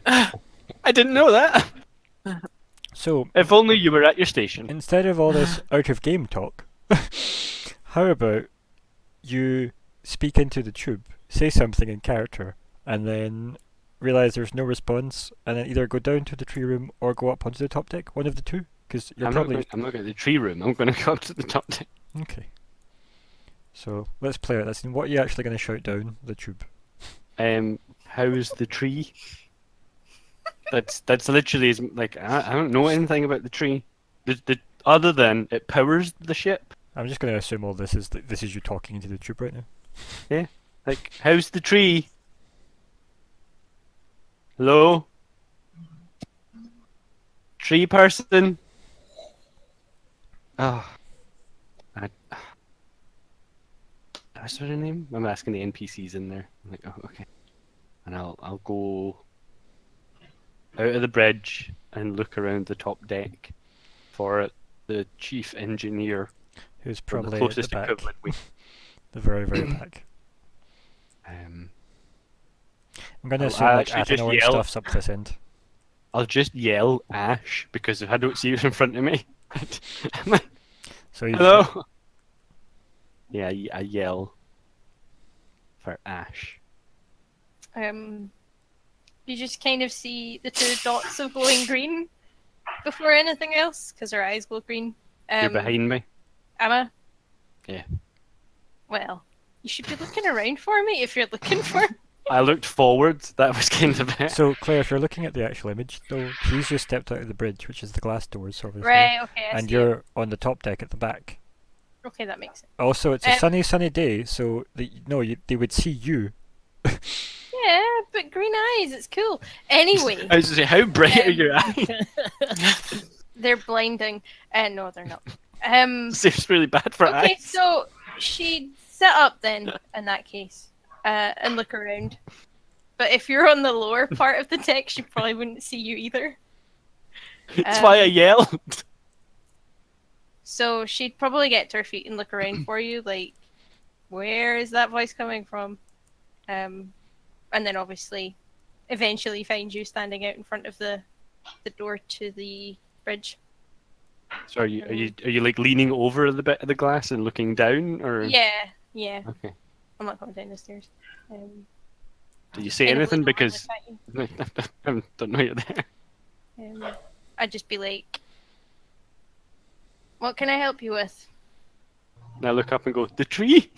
I didn't know that. So, If only you were at your station. instead of all this out of game talk, how about you speak into the tube, say something in character, and then realise there's no response, and then either go down to the tree room or go up onto the top deck? One of the two? Because you're I'm probably. not going to the tree room. I'm going to go up to the top deck. Okay. So, let's play out this. What are you actually going to shout down the tube? How's the tree? That's literally like I don't know anything about the tree. The other than it powers the ship. I'm just going to assume all this is you talking into the tube right now. Like, how's the tree? Hello? Tree person? Oh. What's her name? I'm asking the NPCs in there. I'm like, oh, okay. And I'll go out of the bridge and look around the top deck for the chief engineer. Who's Or the probably at the closest back. equivalent. The very, very back. Um, I'm going to I'll assume like actually just Attanor and yell. stuff's up this end. I'll just yell Ash because if I don't see who's in front of me. So you Hello. Yeah, I yell for Ash. You just kind of see the two dots of glowing green before anything else, because her eyes glow green. You're behind me. Am I? Yeah. Well, you should be looking around for me if you're looking for me. I looked forward. That was kind of it. So Claire, if you're looking at the actual image, though, he's just stepped out of the bridge, which is the glass doors, obviously. Right, okay, I and see you're it. on the top deck at the back. Okay, that makes sense. Also, it's a Um, sunny day, so they would see you. Yeah, but green eyes, it's cool. Anyway, I was to say, how bright are your eyes? they're blinding. No, they're not. Seems really bad for Okay, eyes. so she'd sit up then, in that case, and look around. But if you're on the lower part of the deck, she probably wouldn't see you either. That's why I yelled. So she'd probably get to her feet and look around for you, like, where is that voice coming from? And then obviously, eventually find you standing out in front of the door to the bridge. So are you like leaning over the bit of the glass and looking down, or? Yeah. Okay. I'm not coming down the stairs. Do you say kind of anything? look Because at I don't know you're there. you. I'd just be like, what can I help you with? And I look up and go, the tree.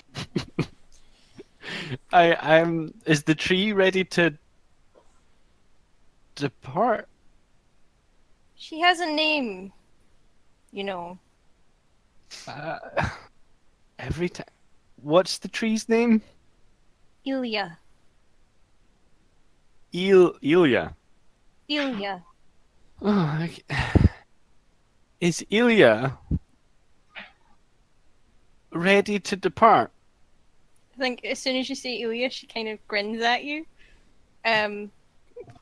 Is the tree ready to depart? She has a name, you know. Every time. What's the tree's name? Ilya. Ilya. Ilya. Oh, is Ilya ready to depart? I think as soon as you say Ilya, she kind of grins at you. And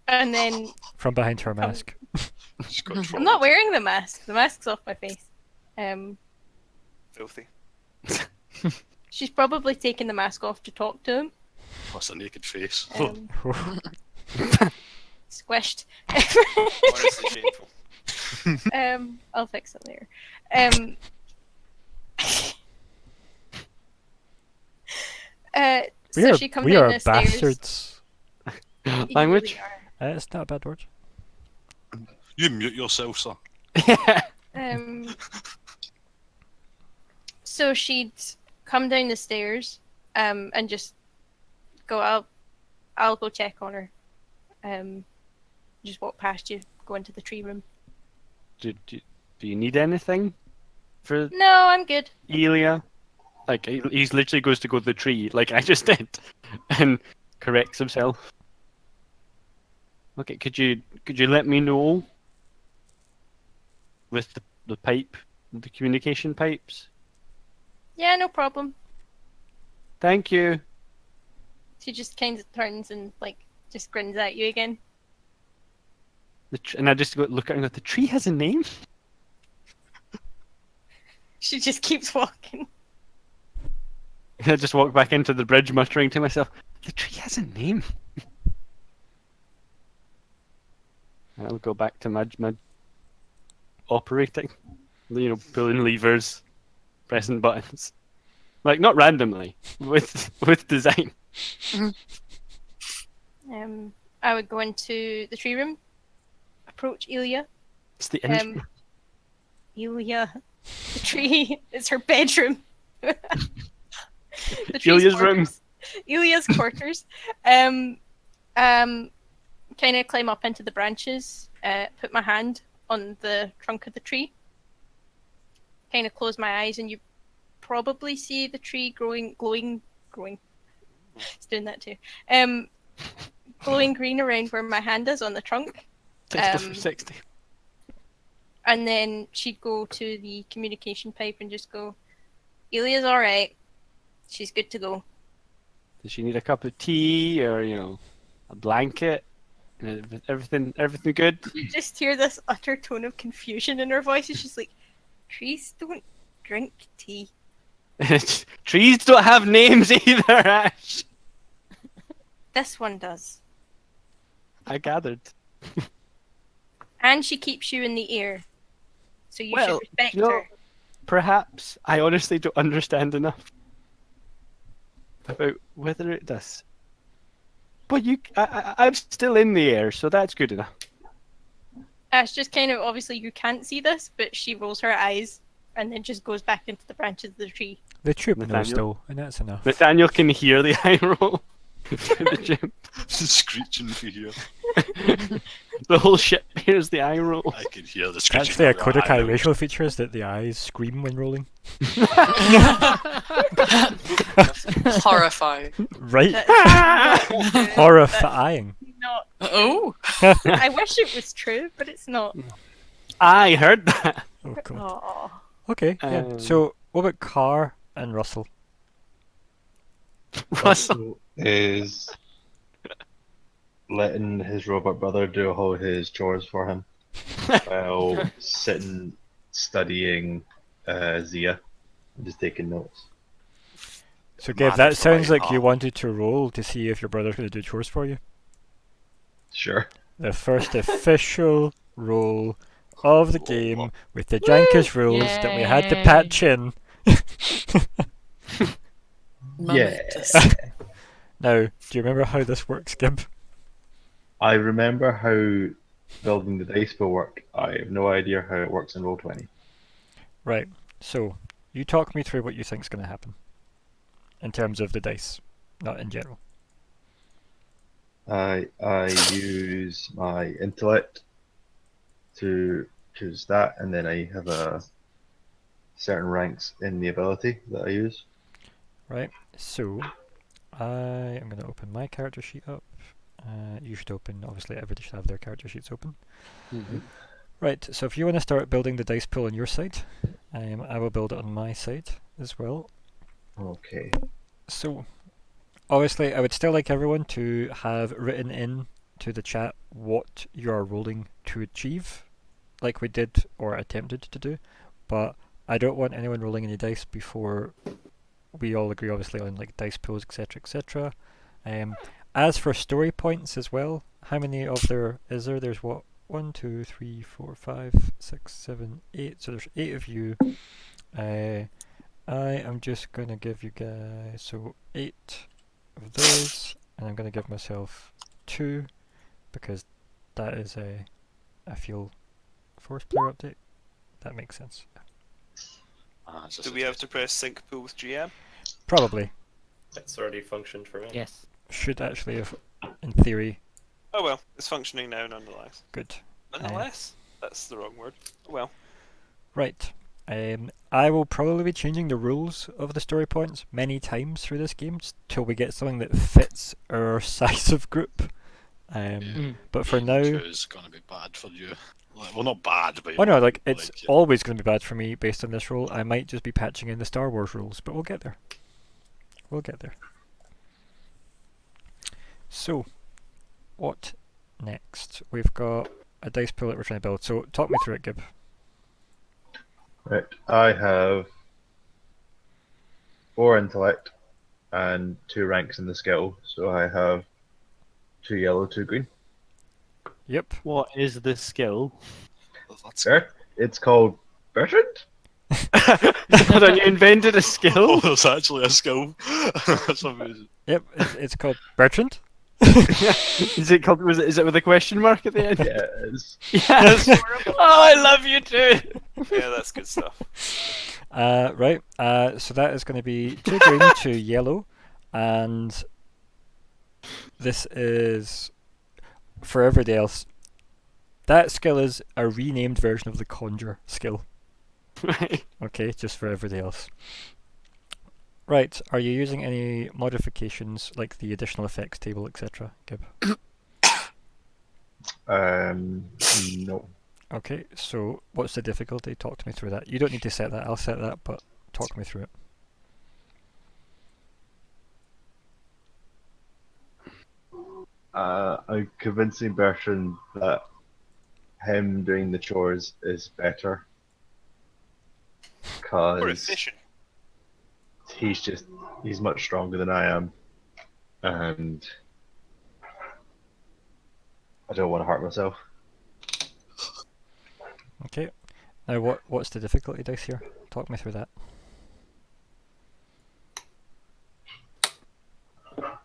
then From behind her mask. I'm not wearing the mask. The mask's off my face. Filthy. She's probably taken the mask off to talk to him. Plus a naked face. Squished. Honestly shameful. I'll fix it later. So she comes we down are the stairs. bastards. You Language? really It's not a bad word. You mute yourself, sir. are. So she'd come down the stairs, and just go. I'll go check on her. Just walk past you, go into the tree room. Do you need anything for No, I'm good. Ilya? Like he's literally goes to go to the tree, like I just did, and corrects himself. Okay, could you let me know with the pipe, the communication pipes? Yeah, no problem. Thank you. She just kind of turns and like just grins at you again. And I just go look at her and go, the tree has a name? She just keeps walking. And I just walk back into the bridge muttering to myself, the tree has a name. And I'll go back to my operating. Pulling levers, pressing buttons. Like not randomly, with design. I would go into the tree room, approach Ilya. It's the intro. Ilya, the tree is her bedroom. The tree's Ilya's room. quarters. Ilya's quarters. Kind of climb up into the branches. Put my hand on the trunk of the tree. Kind of close my eyes, and you probably see the tree glowing. It's doing that too. Glowing green around where my hand is on the trunk. 60. And then she'd go to the communication pipe and just go, Ilya's alright. She's good to go. Does she need a cup of tea or, a blanket? Everything good? You just hear this utter tone of confusion in her voice. It's just like, trees don't drink tea. Trees don't have names either, Ash. This one does. I gathered. And she keeps you in the air. So you Well, should respect you know- her. Perhaps I honestly don't understand enough about whether it does. But I'm still in the air, so that's good enough. It's just kind of, obviously you can't see this, but she rolls her eyes and then just goes back into the branches of the tree. The tube knows Nathaniel? still, and that's enough. Nathaniel can hear the eye roll through the gym. Screeching for here. The whole ship hears the eye roll. I can hear the screeching. Actually, a of your Kodakai eye. racial feature is that the eyes scream when rolling. Horrifying. Right? That's Horrifying. not. Oh. I wish it was true, but it's not. I heard that. Oh, God. Aw. Okay, yeah. So, what about Kahr and Russell? Russell. Is letting his robot brother do all his chores for him while sitting studying Zhia and just taking notes. So, Gabe, Mad that if sounds right, like you huh? wanted to roll to see if your brother's going to do chores for you. Sure. The first official roll of the game with the Jankus rules that we had to Yay. patch in. Momentous. Now, do you remember how this works, Gib? I remember how building the dice will work. I have no idea how it works in Roll20. Right, so you talk me through what you think's going to happen in terms of the dice, not in general. I use my intellect to choose that, and then I have a certain ranks in the ability that I use. Right, so I am going to open my character sheet up. You should open, obviously everybody should have their character sheets open. Right, so if you want to start building the dice pool on your side, I will build it on my side as well. Okay. So, obviously I would still like everyone to have written in to the chat what you are rolling to achieve, like we did or attempted to do, but I don't want anyone rolling any dice before we all agree obviously on like dice pools, etc, etc. As for story points as well, how many of there is there? There's what? 1, 2, 3, 4, 5, 6, 7, 8. So there's 8 of you. I am just gonna give you guys 8 of those, and I'm gonna give myself 2 because that is I feel force player update. That makes sense. Do we have to press sync pool with GM? Probably It's already functioned for me. Yes. should actually have, in theory. Oh well, it's functioning now nonetheless. Good. Nonetheless? That's the wrong word. Oh well. Right. I will probably be changing the rules of the story points many times through this game till we get something that fits our size of group. But for now, It's gonna be bad for you. Well, not bad, but oh no, like it's like, always going to be bad for me based on this rule. I might just be patching in the Star Wars rules, but we'll get there. We'll get there. So, what next? We've got a dice pool that we're trying to build. So, talk me through it, Gib. Right. I have 4 intellect and 2 ranks in the skill, so I have 2 yellow, 2 green. Yep. What is the skill? that's Sir, it's called Bertrand? Hold on, you invented a skill? Oh, there's actually a skill. That's amazing. Yep. It's called Bertrand. Is it called? Is it with a question mark at the end? Yeah, it is. Yes. Oh, I love you too. Yeah, that's good stuff. Right. So that is going to be 2 green, 2 yellow, and this is for everybody else. That skill is a renamed version of the Conjure skill. Right. Okay, just for everybody else. Right, are you using any modifications like the additional effects table, etc., Gib? No. Okay, so what's the difficulty? Talk to me through that. You don't need to set that, I'll set that, but talk me through it. I'm convincing Bertrand that him doing the chores is better. More Because efficient. he's much stronger than I am. And I don't want to hurt myself. Okay. Now what's the difficulty dice here? Talk me through that.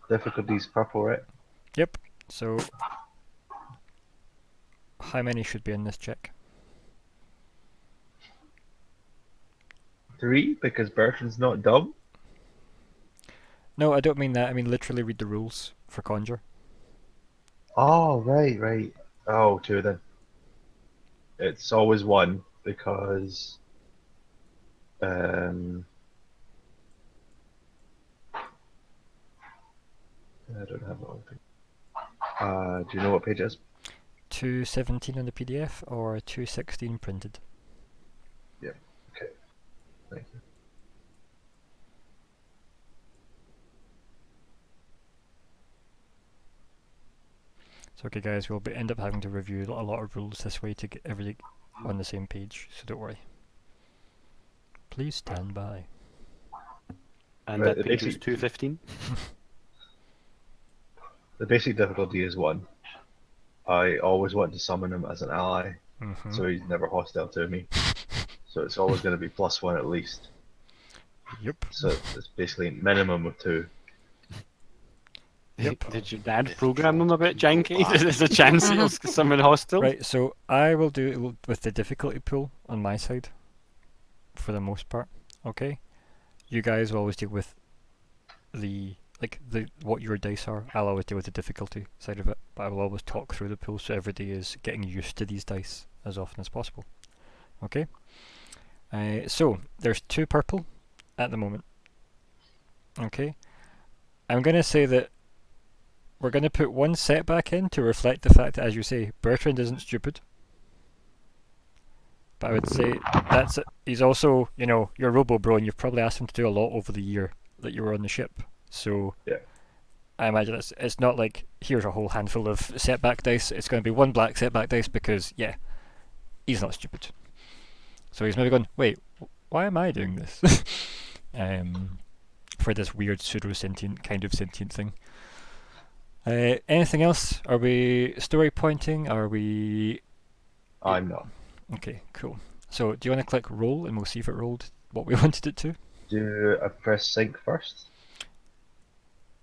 Difficulty's purple, right? Yep. So how many should be in this check? 3, because Bertrand's not dumb. No, I don't mean that. I mean literally read the rules for conjure. Oh, right. Oh, 2 then. It's always 1 because I don't have that one. Do you know what page it is? 217 on the PDF or 216 printed. Yeah. Okay. Thank you. So okay guys, we'll end up having to review a lot of rules this way to get everything on the same page, so don't worry. Please stand by. And Right, that the page was basic- 215. The basic difficulty is 1. I always want to summon him as an ally, so he's never hostile to me. So it's always going to be +1 at least. Yep. So it's basically minimum of 2. Yep. Did your dad program them a bit janky? There's a chance he'll summon hostile. Right, so I will do it with the difficulty pool on my side, for the most part. Okay, you guys will always deal with the what your dice are. I'll always deal with the difficulty side of it, but I will always talk through the pool so everybody is getting used to these dice as often as possible. Okay, so there's 2 purple at the moment. Okay, I'm gonna say that we're going to put 1 setback in to reflect the fact that, as you say, Bertrand isn't stupid. But I would say that's it. He's also, you're Robo Bro, and you've probably asked him to do a lot over the year that you were on the ship. So Yeah. I imagine it's not like, here's a whole handful of setback dice. It's going to be 1 black setback dice because, yeah, he's not stupid. So he's maybe going, wait, why am I doing this? For this weird pseudo-sentient, kind of sentient thing. Anything else? Are we story pointing? Are we... I'm not. Okay, cool. So do you want to click roll and we'll see if it rolled what we wanted it to? Do I press sync first?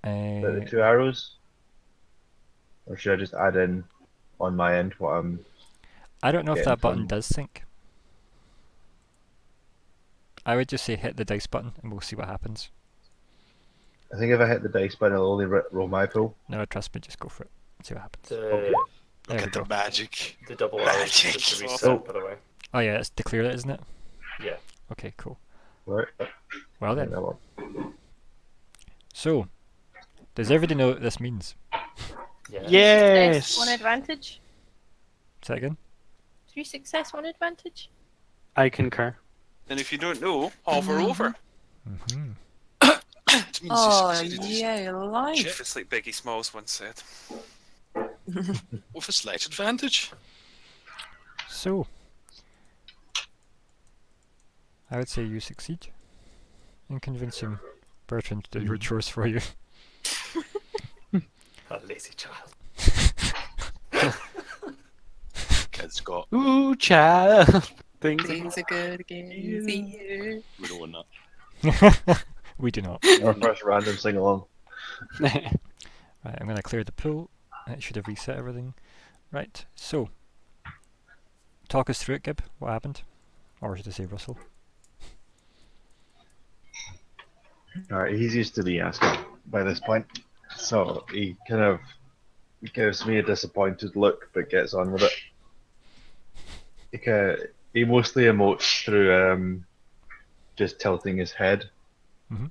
The Uh, 2 arrows? Or should I just add in on my end what I'm... I don't know if getting that button from- does sync. I would just say hit the dice button and we'll see what happens. I think if I hit the dice button, it'll only roll my pool. No, trust me, just go for it. See what happens. The, There Look we at the go. magic. the double arrows Magic. just to Oh. reset, by the way. Oh yeah, it's to clear it, isn't it? Yeah. Okay, cool. Right? Well then. That one. So, does everybody know what this means? Yeah. Yes! 1 advantage. Say that again? 3 success, 1 advantage. I concur. And if you don't know, hover over. Mm-hmm. It means you Oh, succeeded. yay, life. Just like Biggie Smalls once said. With a slight advantage. So, I would say you succeed in convincing Bertrand to do your chores for you. A lazy child. Kid's got Ooh, child. Things Things are good again. See we don't want that. We do not. Our first random sing along. Right, I'm going to clear the pool. It should have reset everything. Right, so, talk us through it, Gib. What happened? Or should I say Russell? Alright, he's used to being asked by this point. So he kind of gives me a disappointed look, but gets on with it. He mostly emotes through just tilting his head. Mhm.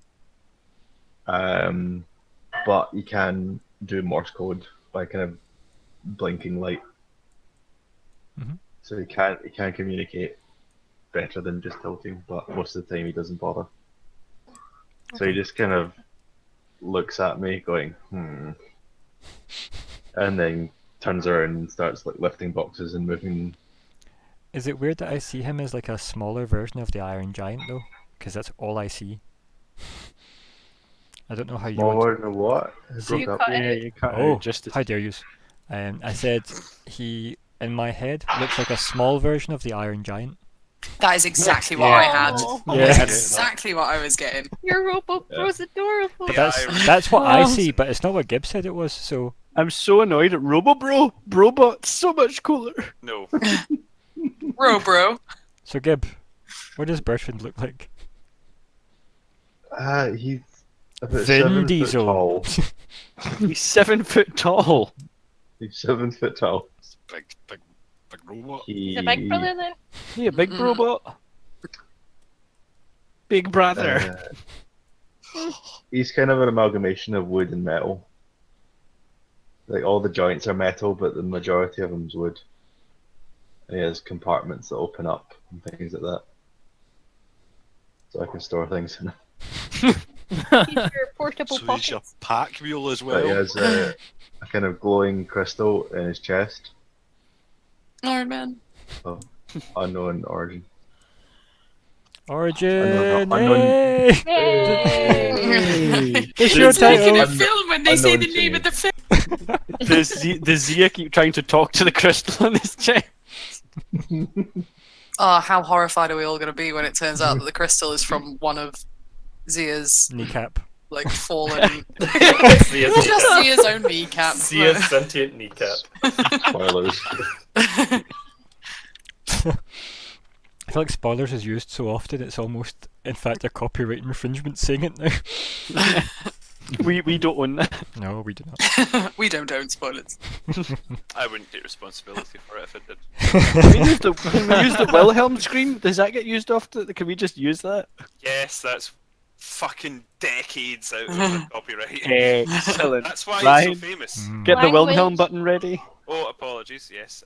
But he can do Morse code by kind of blinking light. Mhm. So he can communicate better than just tilting, but most of the time he doesn't bother. So he just kind of looks at me going, and then turns around and starts like lifting boxes and moving. Is it weird that I see him as like a smaller version of the Iron Giant though? Because that's all I see. I don't know how you would... Smaller than what? It So you broke up. cut Yeah, it. you cut Oh, out just as... how dare you? I said he, in my head, looks like a small version of the Iron Giant. That is exactly what I had. Oh, Yeah. That's exactly what I was getting. your robot bro's adorable. But Yeah, that's what I Oh. see, but it's not what Gibb said it was, so... I'm so annoyed at Robo-Bro. Robot's so much cooler. No. Bro. So Gibb, what does Bertrand look like? He's about Vin 7 Diesel. foot tall. He's 7 foot tall. He's 7 foot tall. Big robot. He's a big brother then. Yeah, big Mm-mm. robot. Big brother. He's kind of an amalgamation of wood and metal. Like all the joints are metal, but the majority of them's wood. And he has compartments that open up and things like that. So I can store things in. He's your portable So he's your pockets. pack mule as But he well. has a kind of glowing crystal in his chest. Iron Man. Unknown origin. Origin! Unknown- Hey! Yay! It's your It's like in a title! film when they say the Unknown name to of the film. The Zhia keep trying to talk to the crystal in his chest. Oh, how horrified are we all going to be when it turns out that the crystal is from one of Zia's Kneecap. like fallen, Zia's just kneecap. Zia's own kneecap. Zia's sentient kneecap. Spoilers. I feel like spoilers is used so often it's almost, in fact, a copyright infringement saying it now. We don't own that. No, we do not. We don't own spoilers. I wouldn't take responsibility for it if it did. Can we use the Wilhelm screen? Does that get used often? Can we just use that? Yes, that's fucking decades out of the copyright. Excellent. That's why Ryan, it's so famous. Get the Language. Wilhelm button ready. Oh, apologies. Yes,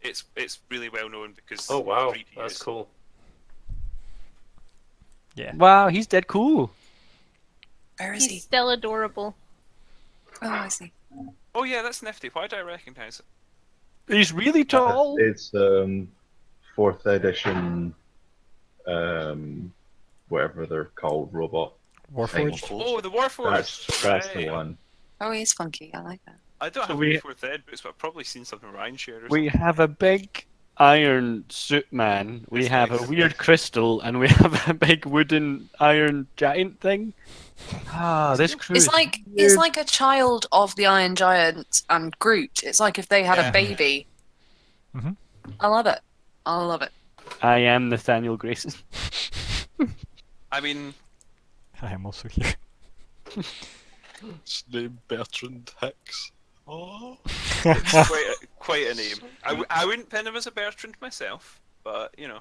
it's really well known because. Oh wow, free to that's use. cool. Yeah. Wow, he's dead cool. Where is He's he? still adorable. Oh, I see. Oh yeah, that's nifty. Why do I recognise it? He's really tall. It's 4th edition, whatever they're called, robot. Warforged. Oh, the Warforged. That's the Right. one. Oh, he's funky. I like that. I don't So have we- the 4th Ed books, but I've probably seen something Ryan shared. Or We have a big iron suit man. We That's have nice. a weird crystal, and we have a big wooden iron giant thing. Ah, this crew. It's is like weird. a child of the Iron Giant and Groot. It's like if they had Yeah. a baby. Mhm. I love it. I love it. I am Nathaniel Grayson. I mean, I am also here. His name Bertrand Hicks. Oh. it's quite a name. I wouldn't pin him as a Bertrand myself, but you know,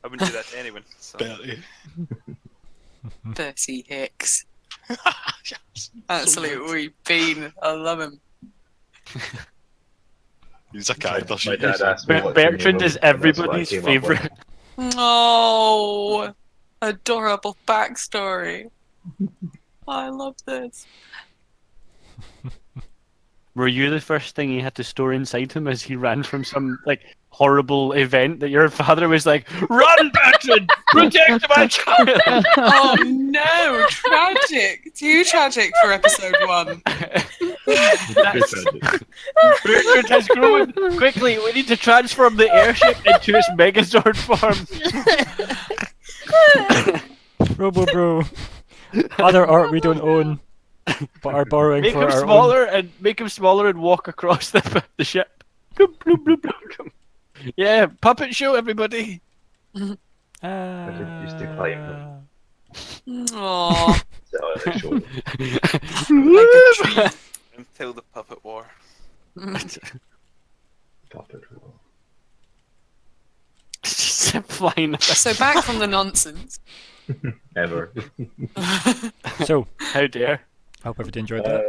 I wouldn't do that to anyone. So. Bertie. Bertie Hicks. Yes. Absolute wee bean. I love him. He's a character. My dad asked me what to Bertrand name is him, and that's what I everybody's came up with. favorite. Oh, adorable backstory. I love this. Were you the first thing he had to store inside him as he ran from some like horrible event that your father was like, "Run, Bertrand! Protect my child!" Oh no, tragic. Too tragic for episode 1. Bertrand has grown. Quickly, we need to transform the airship into its Megazord form. Robo Bro. Other art we don't own, but are borrowing Make for him our smaller and walk across the ship. Bloop, bloop, bloop, bloop. Yeah, puppet show, everybody. own. I didn't used to climb them. Aww. So I showed Like a Until the puppet war. puppet roll. Flying. So back from the nonsense. Ever. So, How dare? I hope everybody enjoyed that.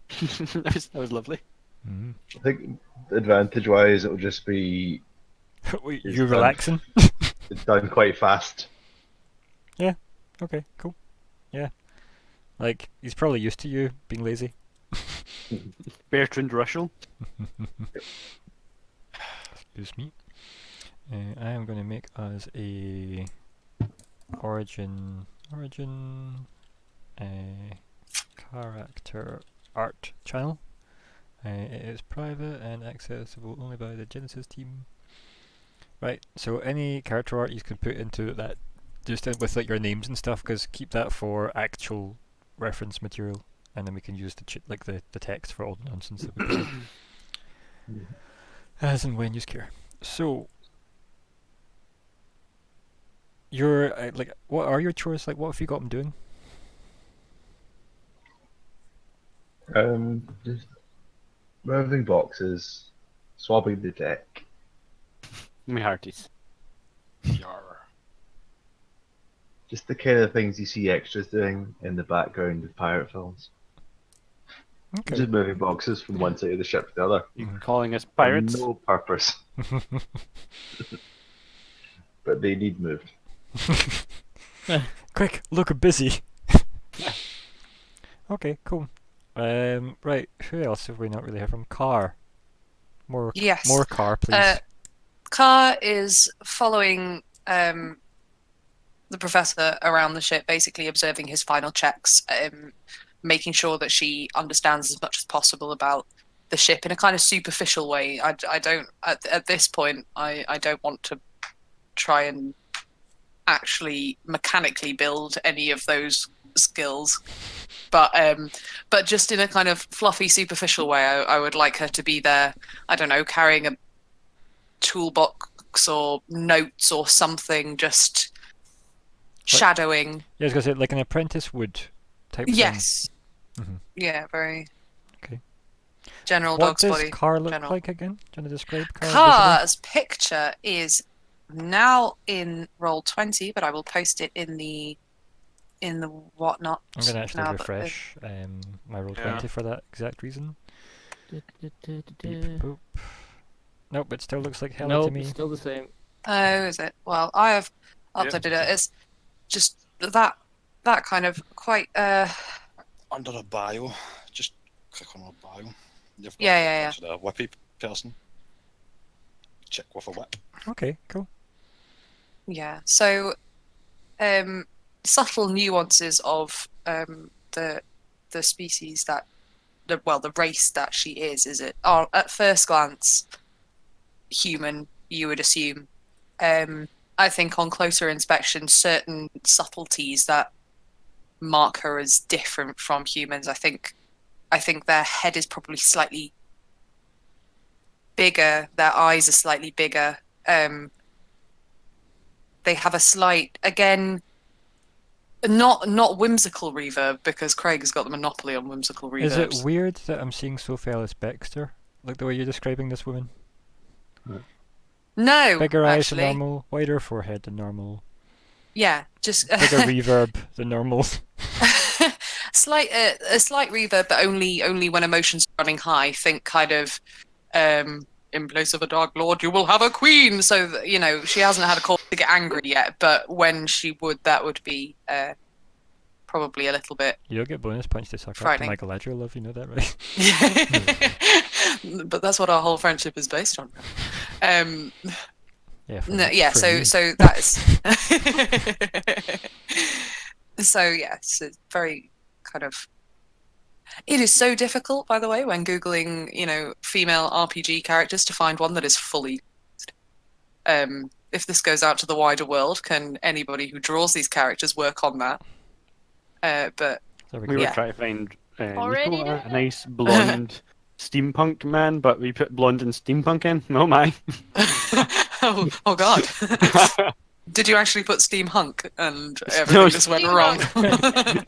That was lovely. Mhm. I think advantage-wise, it'll just be Wait, It's you done. relaxing? it's done quite fast. Okay, cool. Yeah. Like, he's probably used to you being lazy. Bertrand Russell. Excuse me. I am going to make us a origin character art channel. It is private and accessible only by the Genesis team. Right, so any character art you can put into that, just with like your names and stuff, because keep that for actual reference material, and then we can use the text for all the nonsense that we say. As and when you care. So, your what are your chores? Like, what have you got them doing? Just moving boxes, swabbing the deck. My hearties. Yar. Just the kind of things you see extras doing in the background of pirate films. Okay. Just moving boxes from one side of the ship to the other. You Mhm. calling us For pirates? no purpose. But they need moved. Quick, look busy. Okay, cool. Right, who else have we not really heard from? Kahr. More Kahr, please. Kahr is following the professor around the ship, basically observing his final checks, making sure that she understands as much as possible about the ship in a kind of superficial way. I don't at this point. I don't want to try and actually mechanically build any of those skills, but just in a kind of fluffy, superficial way. I would like her to be there. I don't know, carrying a toolbox or notes or something, just shadowing. Yeah, I was gonna say like an apprentice would type Yes. thing. Mhm. Yeah, very. Okay. General What dog's does body. Kahr look general. like again? Do you want to describe Kahr? Kahr's picture is now in Roll20, but I will post it in the whatnot. I'm gonna actually now that the- refresh my roll 20 for that exact reason. Beep boop. Nope, it still looks like hell to Nope, me. it's still the same. Oh, is it? Well, I have uploaded it. It's just that kind of quite. Under a bio, just click on a bio. You've got Yeah. a whippy person. Check with a whip. Okay, cool. Yeah. So, subtle nuances of the species that the race that she is it are at first glance human, you would assume. I think on closer inspection, certain subtleties that mark her as different from humans. I think their head is probably slightly bigger. Their eyes are slightly bigger. They have a slight, again, not whimsical reverb, because Craig has got the monopoly on whimsical reverbs. Is it weird that I'm seeing Sophie Ellis Bextor? Like the way you're describing this woman? No, Bigger eyes actually. than normal, wider forehead than normal, Yeah, just bigger reverb than normal. a slight reverb, but only when emotions are running high. Think kind of, in place of a dark lord, you will have a queen. So that, she hasn't had a call to get angry yet, but when she would, that would be probably a little bit. You'll get bonus points to suck up to Frightening. Michelangelo love, you know that, right? But that's what our whole friendship is based on. Yeah. For, No, yeah. for So me. so that's. So yeah, it's a very kind of. It is so difficult, by the way, when googling, female RPG characters, to find one that is fully. If this goes out to the wider world, can anybody who draws these characters work on that? But There we We go. were trying to find Already Nico, a done. nice blonde steampunk man, but we put blonde and steampunk in. Oh my. oh god. Did you actually put steam hunk and everything No, just went steam wrong?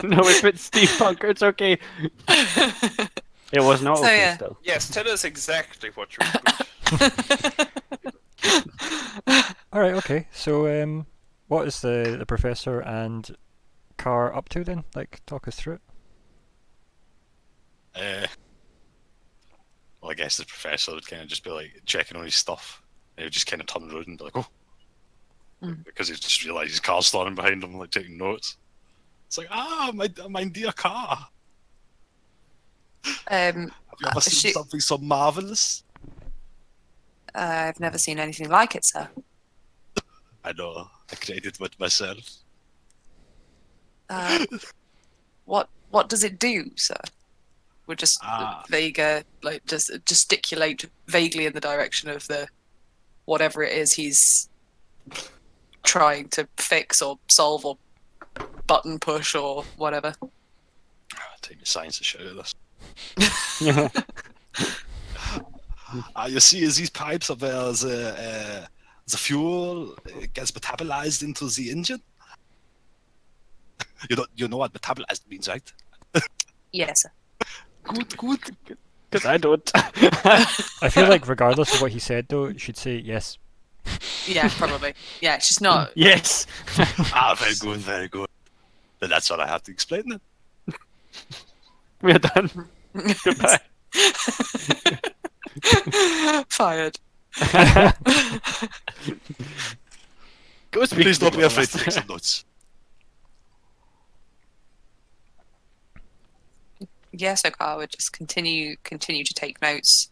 No, we put steampunk. It's okay. It was not So, okay yeah. still. Yes, tell us exactly what you put. Alright, okay. So, what is the professor and Kahr up to then? Like, talk us through it. Well, I guess the professor would kind of just be like checking on his stuff. He would just kind of turn around and be like, "Oh," because he just realised his car's standing behind him, like taking notes. It's like, my dear Kahr. Have you ever seen something so marvelous? I've never seen anything like it, sir. I know. I created it myself. What does it do, sir? We're just vague, like just gesticulate vaguely in the direction of the whatever it is he's trying to fix or solve or button push or whatever. Take me science to show you this. You see, these pipes are where the fuel gets metabolized into the engine. You know what metabolized means, right? Yes, sir. Good. Because I don't. I feel like regardless of what he said, though, you should say yes. Yeah, probably. Yeah, it's just not. Yes. Very good, very good. Then that's all I have to explain then. We're done. Goodbye. Fired. Go speak. Please to don't the be afraid to boss. take some notes. Yeah, so Kahr would just continue to take notes,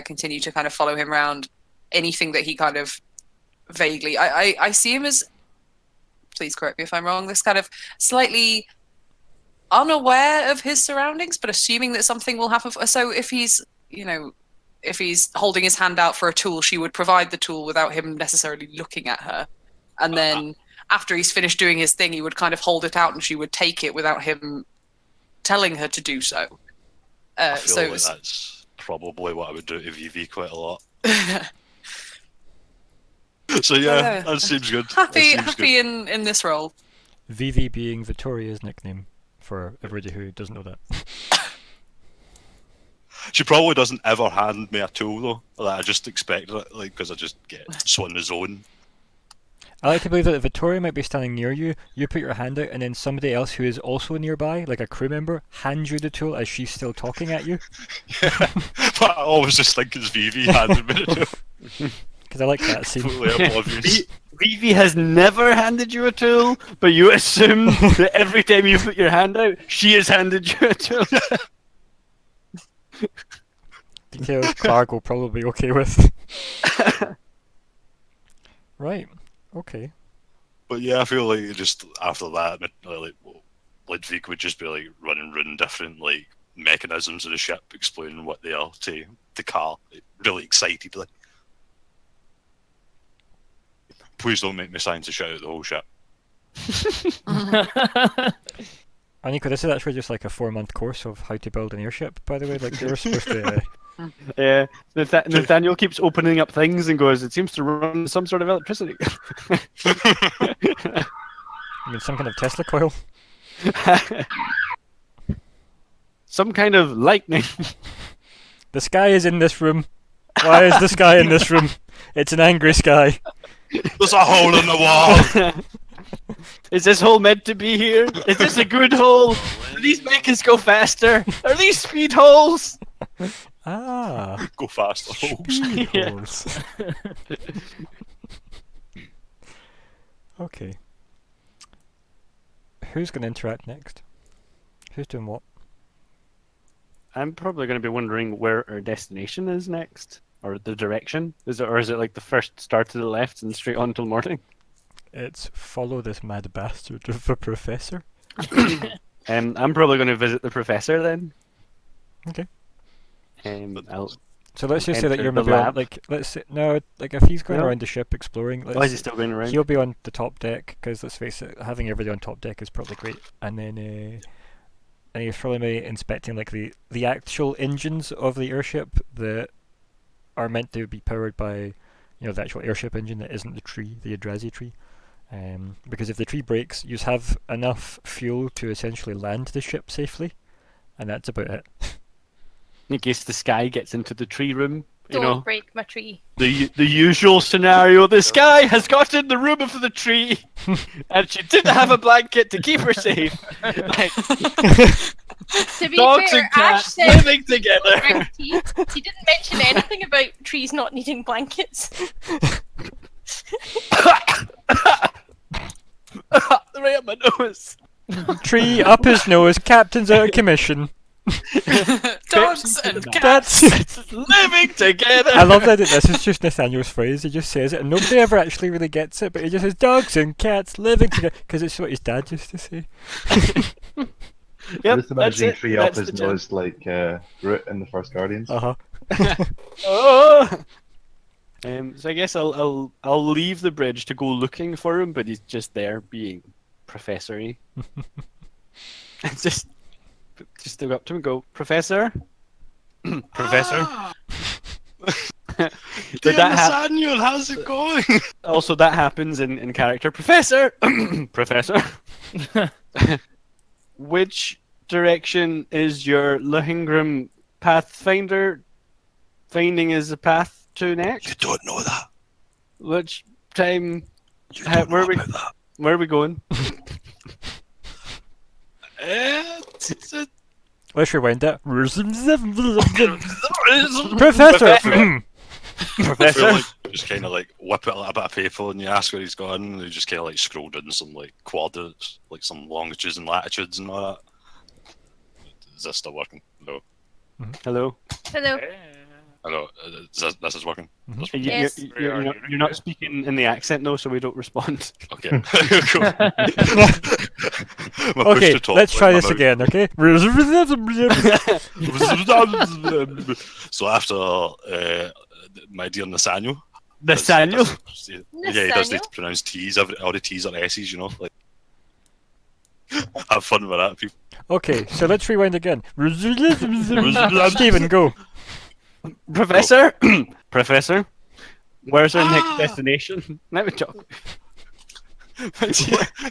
continue to kind of follow him around. Anything that he kind of vaguely, I see him as, please correct me if I'm wrong, this kind of slightly unaware of his surroundings, but assuming that something will happen. So if he's holding his hand out for a tool, she would provide the tool without him necessarily looking at her. And then after he's finished doing his thing, he would kind of hold it out and she would take it without him telling her to do so. I feel like that's probably what I would do to Vivi quite a lot. So yeah, that seems good. Happy in this role. Vivi being Vittoria's nickname for everybody who doesn't know that. She probably doesn't ever hand me a tool though. Like, I just expect it, like, because I just get so on the zone. I like to believe that Vittoria might be standing near you, you put your hand out, and then somebody else who is also nearby, like a crew member, hands you the tool as she's still talking at you. Yeah, but I always just think it's Vivi handing me the tool. Because I like that scene. Totally obvious. Vivi has never handed you a tool, but you assume that every time you put your hand out, she has handed you a tool. Details Clark will probably be okay with. Right. Okay. But yeah, I feel like just after that, like Ludvig would just be like running around different like mechanisms of the ship, explaining what they are to Kahr. Really excited, like. Please don't make me sign to shout out the whole ship. Nico, this is actually just like a 4-month course of how to build an airship, by the way. Like, you're supposed to... Yeah, Nathaniel keeps opening up things and goes, it seems to run some sort of electricity. I mean, some kind of Tesla coil. Some kind of lightning. The sky is in this room. Why is the sky in this room? It's an angry sky. There's a hole in the wall! Is this hole meant to be here? Is this a good hole? Do these make us go faster? Are these speed holes? Ah. Go faster holes. Speed Yeah. holes. Okay. Who's going to interact next? Who's doing what? I'm probably going to be wondering where our destination is next, or the direction. Is it like the first start to the left and straight on till morning? It's follow this mad bastard of a professor. I'm probably going to visit the professor then. Okay. I'll So let's just say that enter you're the maybe on, lab. like, let's say, no, like if he's going No? around the ship exploring, Why is he still going around? he'll be on the top deck, because let's face it, having everybody on top deck is probably great. And then and he's probably maybe inspecting like the actual engines of the airship that are meant to be powered by, the actual airship engine that isn't the tree, the Yggdrasil tree. Because if the tree breaks, you have enough fuel to essentially land the ship safely, and that's about it. In case the sky gets into the tree room, Don't break my tree. the usual scenario: the sky has got in the room of the tree, and she didn't have a blanket to keep her safe. Like, To be dogs fair, and Ash cats said living together. he didn't mention anything about trees not needing blankets. Right up my nose. Tree up his nose, captain's out of commission. Dogs and That's. cats. Living together. I love that this is just Nathaniel's phrase. He just says it, and nobody ever actually really gets it. But he just says dogs and cats living together because it's what his dad used to say. Yep, Just that's imagining it. Tree Up That's as the gem. nose like Groot in the first Guardians. Uh huh. Oh! So I guess I'll leave the bridge to go looking for him, but he's just there being professor-y. And just go up to him and go, Professor? Professor? But Dear that Nathaniel, how's it going? also that happens in character. Professor! Professor? Which direction is your Lohengramm Pathfinder finding is a path to You next? don't know that. Which time? You How- don't where know we- about that. Where are we going? Let's rewind it. Professor. I feel like just kind of like whip out a bit of paper and you ask where he's gone, and you just kind of like scroll down some like coordinates, like some longitudes and latitudes and all that. Is this still working? No. Hello. Hello. I know. This is working. Mhm. Yes. You're not speaking in the accent though, so we don't respond. Okay. Cool. My push Okay, to talk, let's like try my this mouth. again, okay? So after my dear Nathaniel. Nathaniel. Yeah, he does need Nathaniel? to pronounce T's. All the T's are S's, you know. Like, have fun with that, people. Okay, so let's rewind again. Stephen, go. Professor. Professor. Where's our next destination? Let me talk.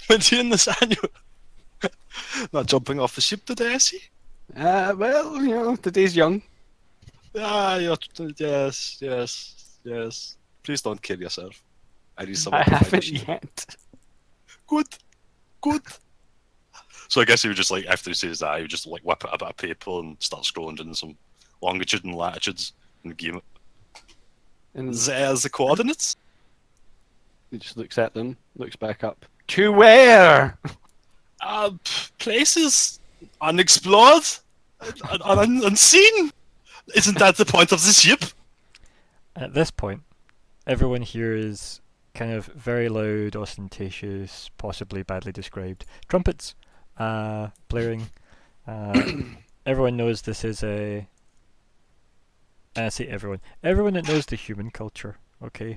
My dear Nathaniel. Not jumping off the ship today, I see. Well, you know, today's young. Yes. Please don't kill yourself. I need I someone to find the haven't ship. yet. Good. So I guess he would just like, after he says that, he would just like whip out a bit of paper and start scrolling down some longitude and latitudes and give him. And There's the coordinates. he just looks at them, looks back up. To where? Places unexplored, unseen. Isn't that the point of the ship? At this point, everyone here is kind of very loud, ostentatious, possibly badly described trumpets blaring. Everyone knows this is a. I say everyone. Everyone that knows the human culture, okay?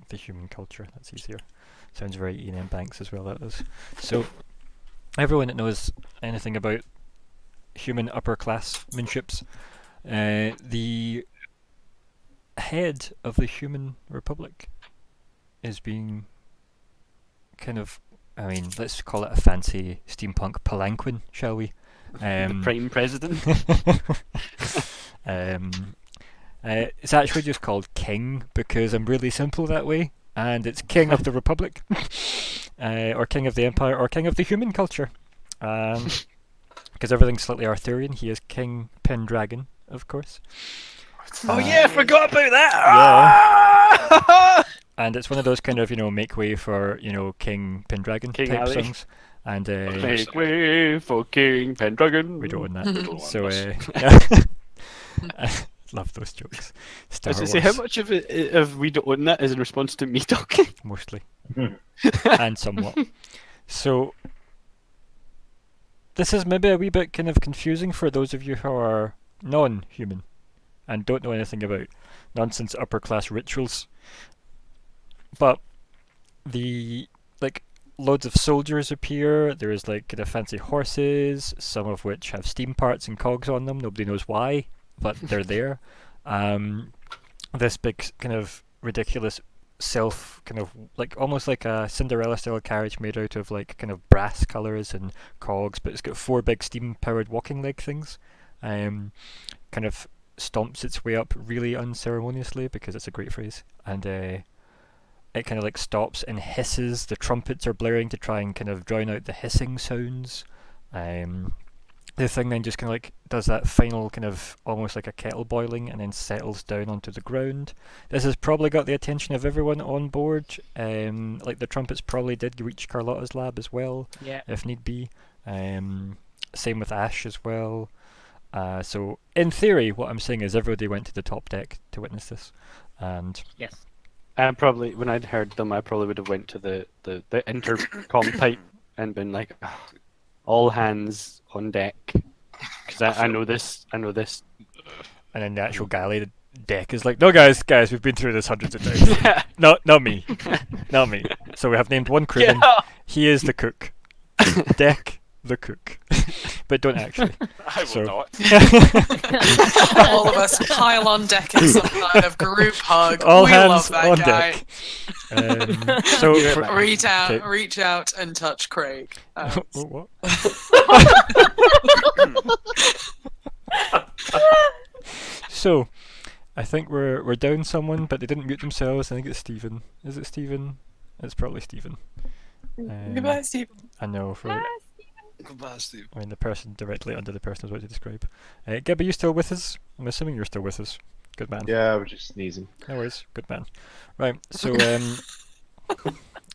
The human culture, that's easier. Sounds very Ian M. Banks as well, that does. So, everyone that knows anything about human upper classmanships, the head of the human republic is being kind of, I mean, let's call it a fancy steampunk palanquin, shall we? The Prime President. It's actually just called King because I'm really simple that way, and it's King of the Republic, or King of the Empire, or King of the human culture. Because everything's slightly Arthurian, he is King Pendragon, of course. Oh yeah, I forgot about that. Yeah. And it's one of those kind of, make way for, King Pendragon King type Ali. songs. And Make way for King Pendragon. we don't own that. Don't So want this. yeah. Love those jokes. Star As I Wars, say, how much of it of we don't own that is in response to me talking? mostly. Hmm. And somewhat. So this is maybe a wee bit kind of confusing for those of you who are non-human and don't know anything about nonsense upper class rituals. But loads of soldiers appear. There's kind of fancy horses, some of which have steam parts and cogs on them. Nobody knows why, but they're there. This big kind of ridiculous kind of almost like a Cinderella style carriage made out of kind of brass colours and cogs, but it's got 4 big steam powered walking leg things. Kind of stomps its way up really unceremoniously because it's a great phrase, and it kind of stops and hisses. The trumpets are blaring to try and kind of drown out the hissing sounds. The thing then just kind of does that final kind of almost like a kettle boiling and then settles down onto the ground. This has probably got the attention of everyone on board. The trumpets probably did reach Carlotta's lab as well, Yeah. if need be. Same with Ash as well. So in theory, what I'm saying is everybody went to the top deck to witness this, and Yes. And probably when I'd heard them, I probably would have went to the intercom pipe and been like, "Ah, all hands on deck, because I know this. I know this. and then the actual galley deck is like, no, guys, we've been through this hundreds of times. No, not me, not me. So we have named one crewman. He is the cook. Deck the cook, but don't actually. I will not. All of us pile on deck in some kind of group hug. All we hands love that on guy. deck. So Reach out and touch Craig. What? So, I think we're down someone, but they didn't mute themselves. I think it's Stephen. Is it Stephen? It's probably Stephen. Goodbye, Steve. I know. Goodbye, Steve. I mean, the person directly under the person I was about to describe. Gib, are you still with us? I'm assuming you're still with us. Good man. Yeah, I was just sneezing. No worries. Good man. Right. So,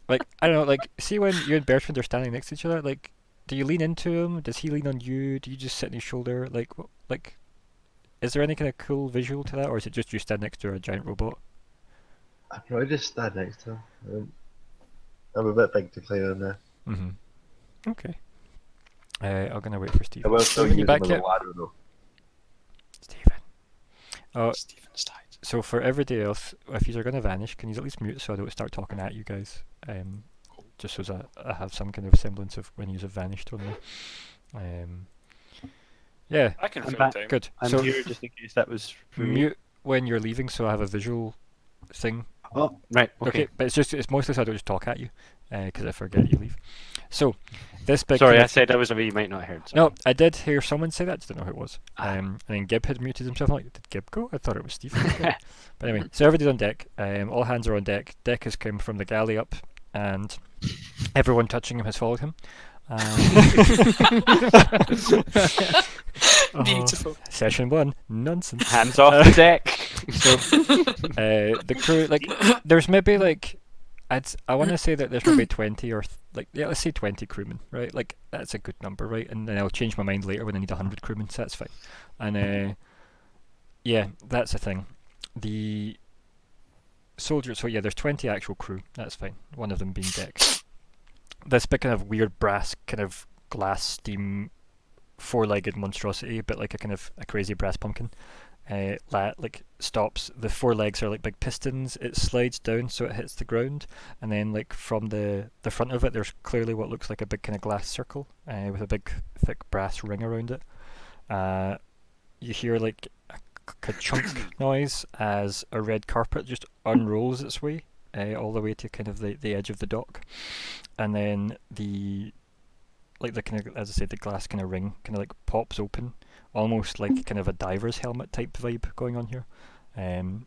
like, I don't know. Like, see when you and Bertrand are standing next to each other. Like, do you lean into him? Does he lean on you? Do you just sit on his shoulder? Like, is there any kind of cool visual to that, or is it just you stand next to a giant robot? I'd probably just stand next to him. I'm a bit big to play on there. Okay. I'm gonna wait for Steve. I will still Stephen, use you him back as a yet? ladder though. Stephen. Oh, Stephen's died. so for everybody else, if you're gonna vanish, can you at least mute so I don't start talking at you guys? Just so that I have some kind of semblance of when you have vanished on me. Yeah, I can I'm fill back. time. good. I'm So here just in case that was for me. mute when you're leaving, so I have a visual thing. Oh, right. Okay. But it's mostly so I don't just talk at you, because I forget you leave. So this big. Sorry, kind I of- said that was a wee. You might not have heard. So. No, I did hear someone say that. Didn't know who it was. And then Gib had muted himself. I'm like, did Gib go? I thought it was Steve. But anyway, so everybody's on deck. All hands are on deck. Deck has come from the galley up, and everyone touching him has followed him. Beautiful. Session 1, nonsense. Hands off the deck. So the crew, like, there's maybe like, I want to say that there's maybe 20 or let's say 20 crewmen, right? Like that's a good number, right? And then I'll change my mind later when I need 100 crewmen, so that's fine. And yeah, that's the thing. The soldiers, so yeah, there's 20 actual crew. That's fine. One of them being deck. This big kind of weird brass, kind of glass steam, four-legged monstrosity, but like a crazy brass pumpkin. Like stops. The four legs are like big pistons. It slides down so it hits the ground, and then like from the front of it, there's clearly what looks like a big kind of glass circle with a big thick brass ring around it. You hear like a chunk noise as a red carpet just unrolls its way all the way to kind of the edge of the dock, and then the kind of, as I said, the glass kind of ring kind of like pops open, almost like kind of a diver's helmet type vibe going on here.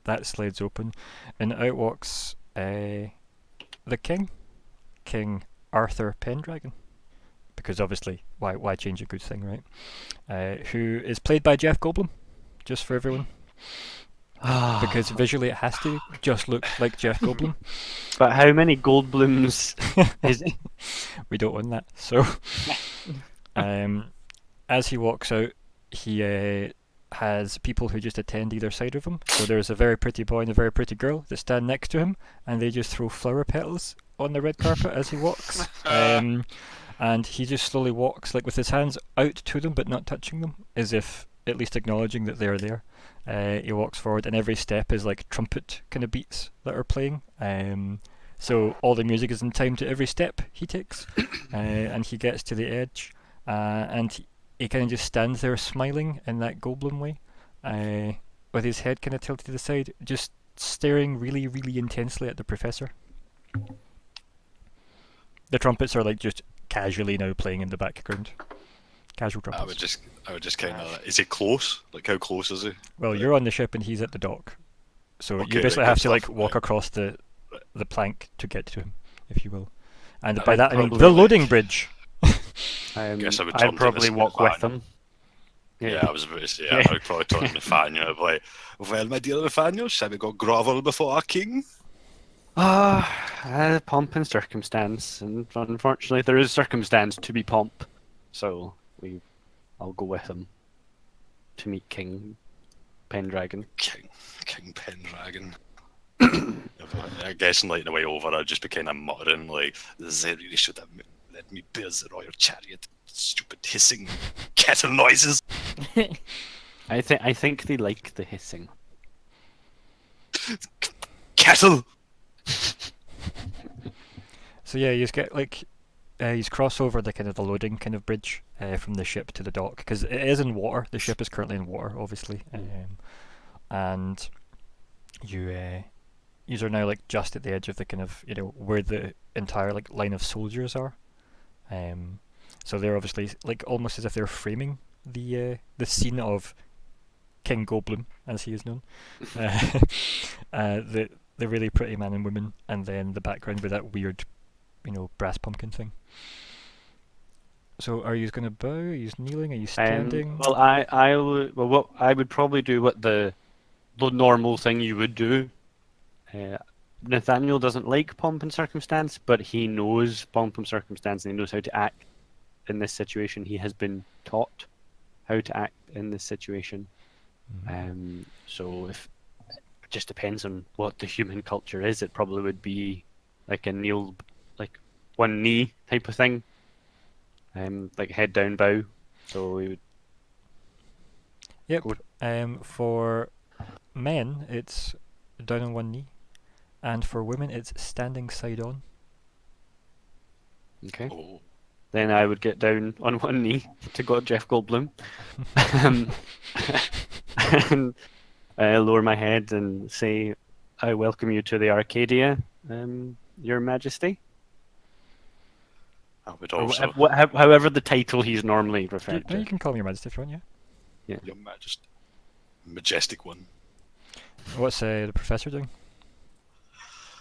That slides open, and out walks the King Arthur Pendragon, because obviously why change a good thing, right? Who is played by Jeff Goldblum, just for everyone. Because visually it has to just look like Jeff Goldblum. But how many Goldblums is it? We don't own that. So, as he walks out, he has people who just attend either side of him. So there's a very pretty boy and a very pretty girl that stand next to him, and they just throw flower petals on the red carpet as he walks. And he just slowly walks, like with his hands out to them but not touching them, as if at least acknowledging that they're there. He walks forward, and every step is like trumpet kind of beats that are playing. So all the music is in time to every step he takes, and he gets to the edge, and he kind of just stands there smiling in that Goldblum way, with his head kind of tilted to the side, just staring really, really intensely at the professor. The trumpets are like just casually now playing in the background. Casual trumpets. I would just kind of. Is he close? Like, how close is he? Well, you're on the ship and he's at the dock, so Okay, you basically right, have good to like stuff, walk right. across the plank to get to him, if you will. And I by would that I mean probably the like- loading bridge. Guess I would I'd turn to probably this walk with Nathaniel. them. Yeah, I was about to say, I would probably turn to Nathaniel and be like, well, my dear Nathaniel, shall we go grovel before our king? Pomp and circumstance, and unfortunately there is circumstance to be pomp, so I'll go with him. to meet King Pendragon. King Pendragon. I guess on like the way over, I'd just be kind of muttering like, "They really should have let me bear the royal chariot. Stupid hissing kettle noises." I think they like the hissing. Kettle. So yeah, you just get like you cross over the kind of the loading kind of bridge from the ship to the dock, because it is in water. The ship is currently in water, obviously, and you are now like just at the edge of the kind of where the entire like line of soldiers are. So they're obviously like almost as if they're framing the scene of King Goldblum, as he is known. The really pretty man and woman, and then the background with that weird, brass pumpkin thing. So are you going to bow? Are you kneeling? Are you standing? Well, what I would probably do what the normal thing you would do. Nathaniel doesn't like pomp and circumstance, but he knows pomp and circumstance, and he knows how to act in this situation. He has been taught how to act in this situation. So if it just depends on what the human culture is, it probably would be like a kneel, like one knee type of thing, like head down bow. So we would. Yep. For men, it's down on one knee, and for women, it's standing side on. Okay. Oh. Then I would get down on one knee to God Jeff Goldblum, and lower my head and say, "I welcome you to the Arcadia, Your Majesty." I would also. However the title he's normally referred You to. can call me Your Majesty if you want, yeah. Your Majesty. Majestic one. What's the professor doing?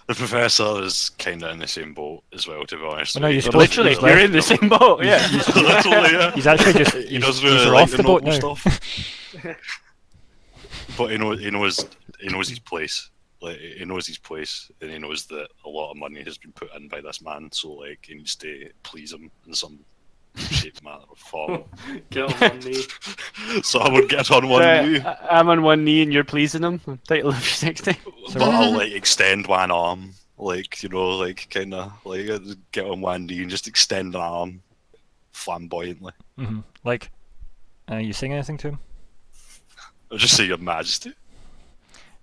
The professor is kind of in the same boat as well, to be honest. Well, no, you're He supposed doesn't to- really- You're in the same boat, yeah. Literally, yeah. He's actually just He he's, doesn't really he's like off the boat noble now. stuff. But he knows his place. Like he knows his place, and he knows that a lot of money has been put in by this man. So like he needs to please him in some shape, manner, or form. Get on one knee. So I would get on one knee, I'm on one knee and you're pleasing him. Title of 60. So but I'll like extend one arm, like kind of like get on one knee and just extend an arm flamboyantly. Like, you sing anything to him? I'll just say Your Majesty.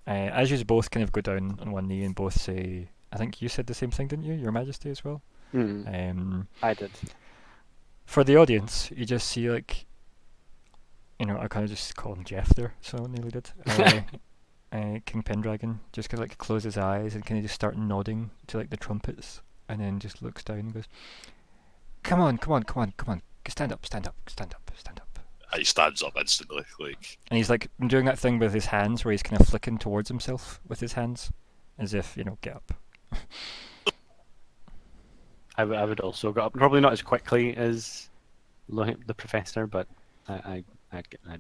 As you both kind of go down on one knee and both say, I think you said the same thing, didn't you? Your Majesty as well. I did. For the audience, you just see like, I kind of just call him Jeff there, so I nearly did. King Pendragon just kind of like close his eyes and kind of just start nodding to like the trumpets, and then just looks down and goes, "Come on, stand up. He stands up instantly, like. And he's like doing that thing with his hands where he's kind of flicking towards himself with his hands, as if, get up. I would also go up, probably not as quickly as the professor, but I'd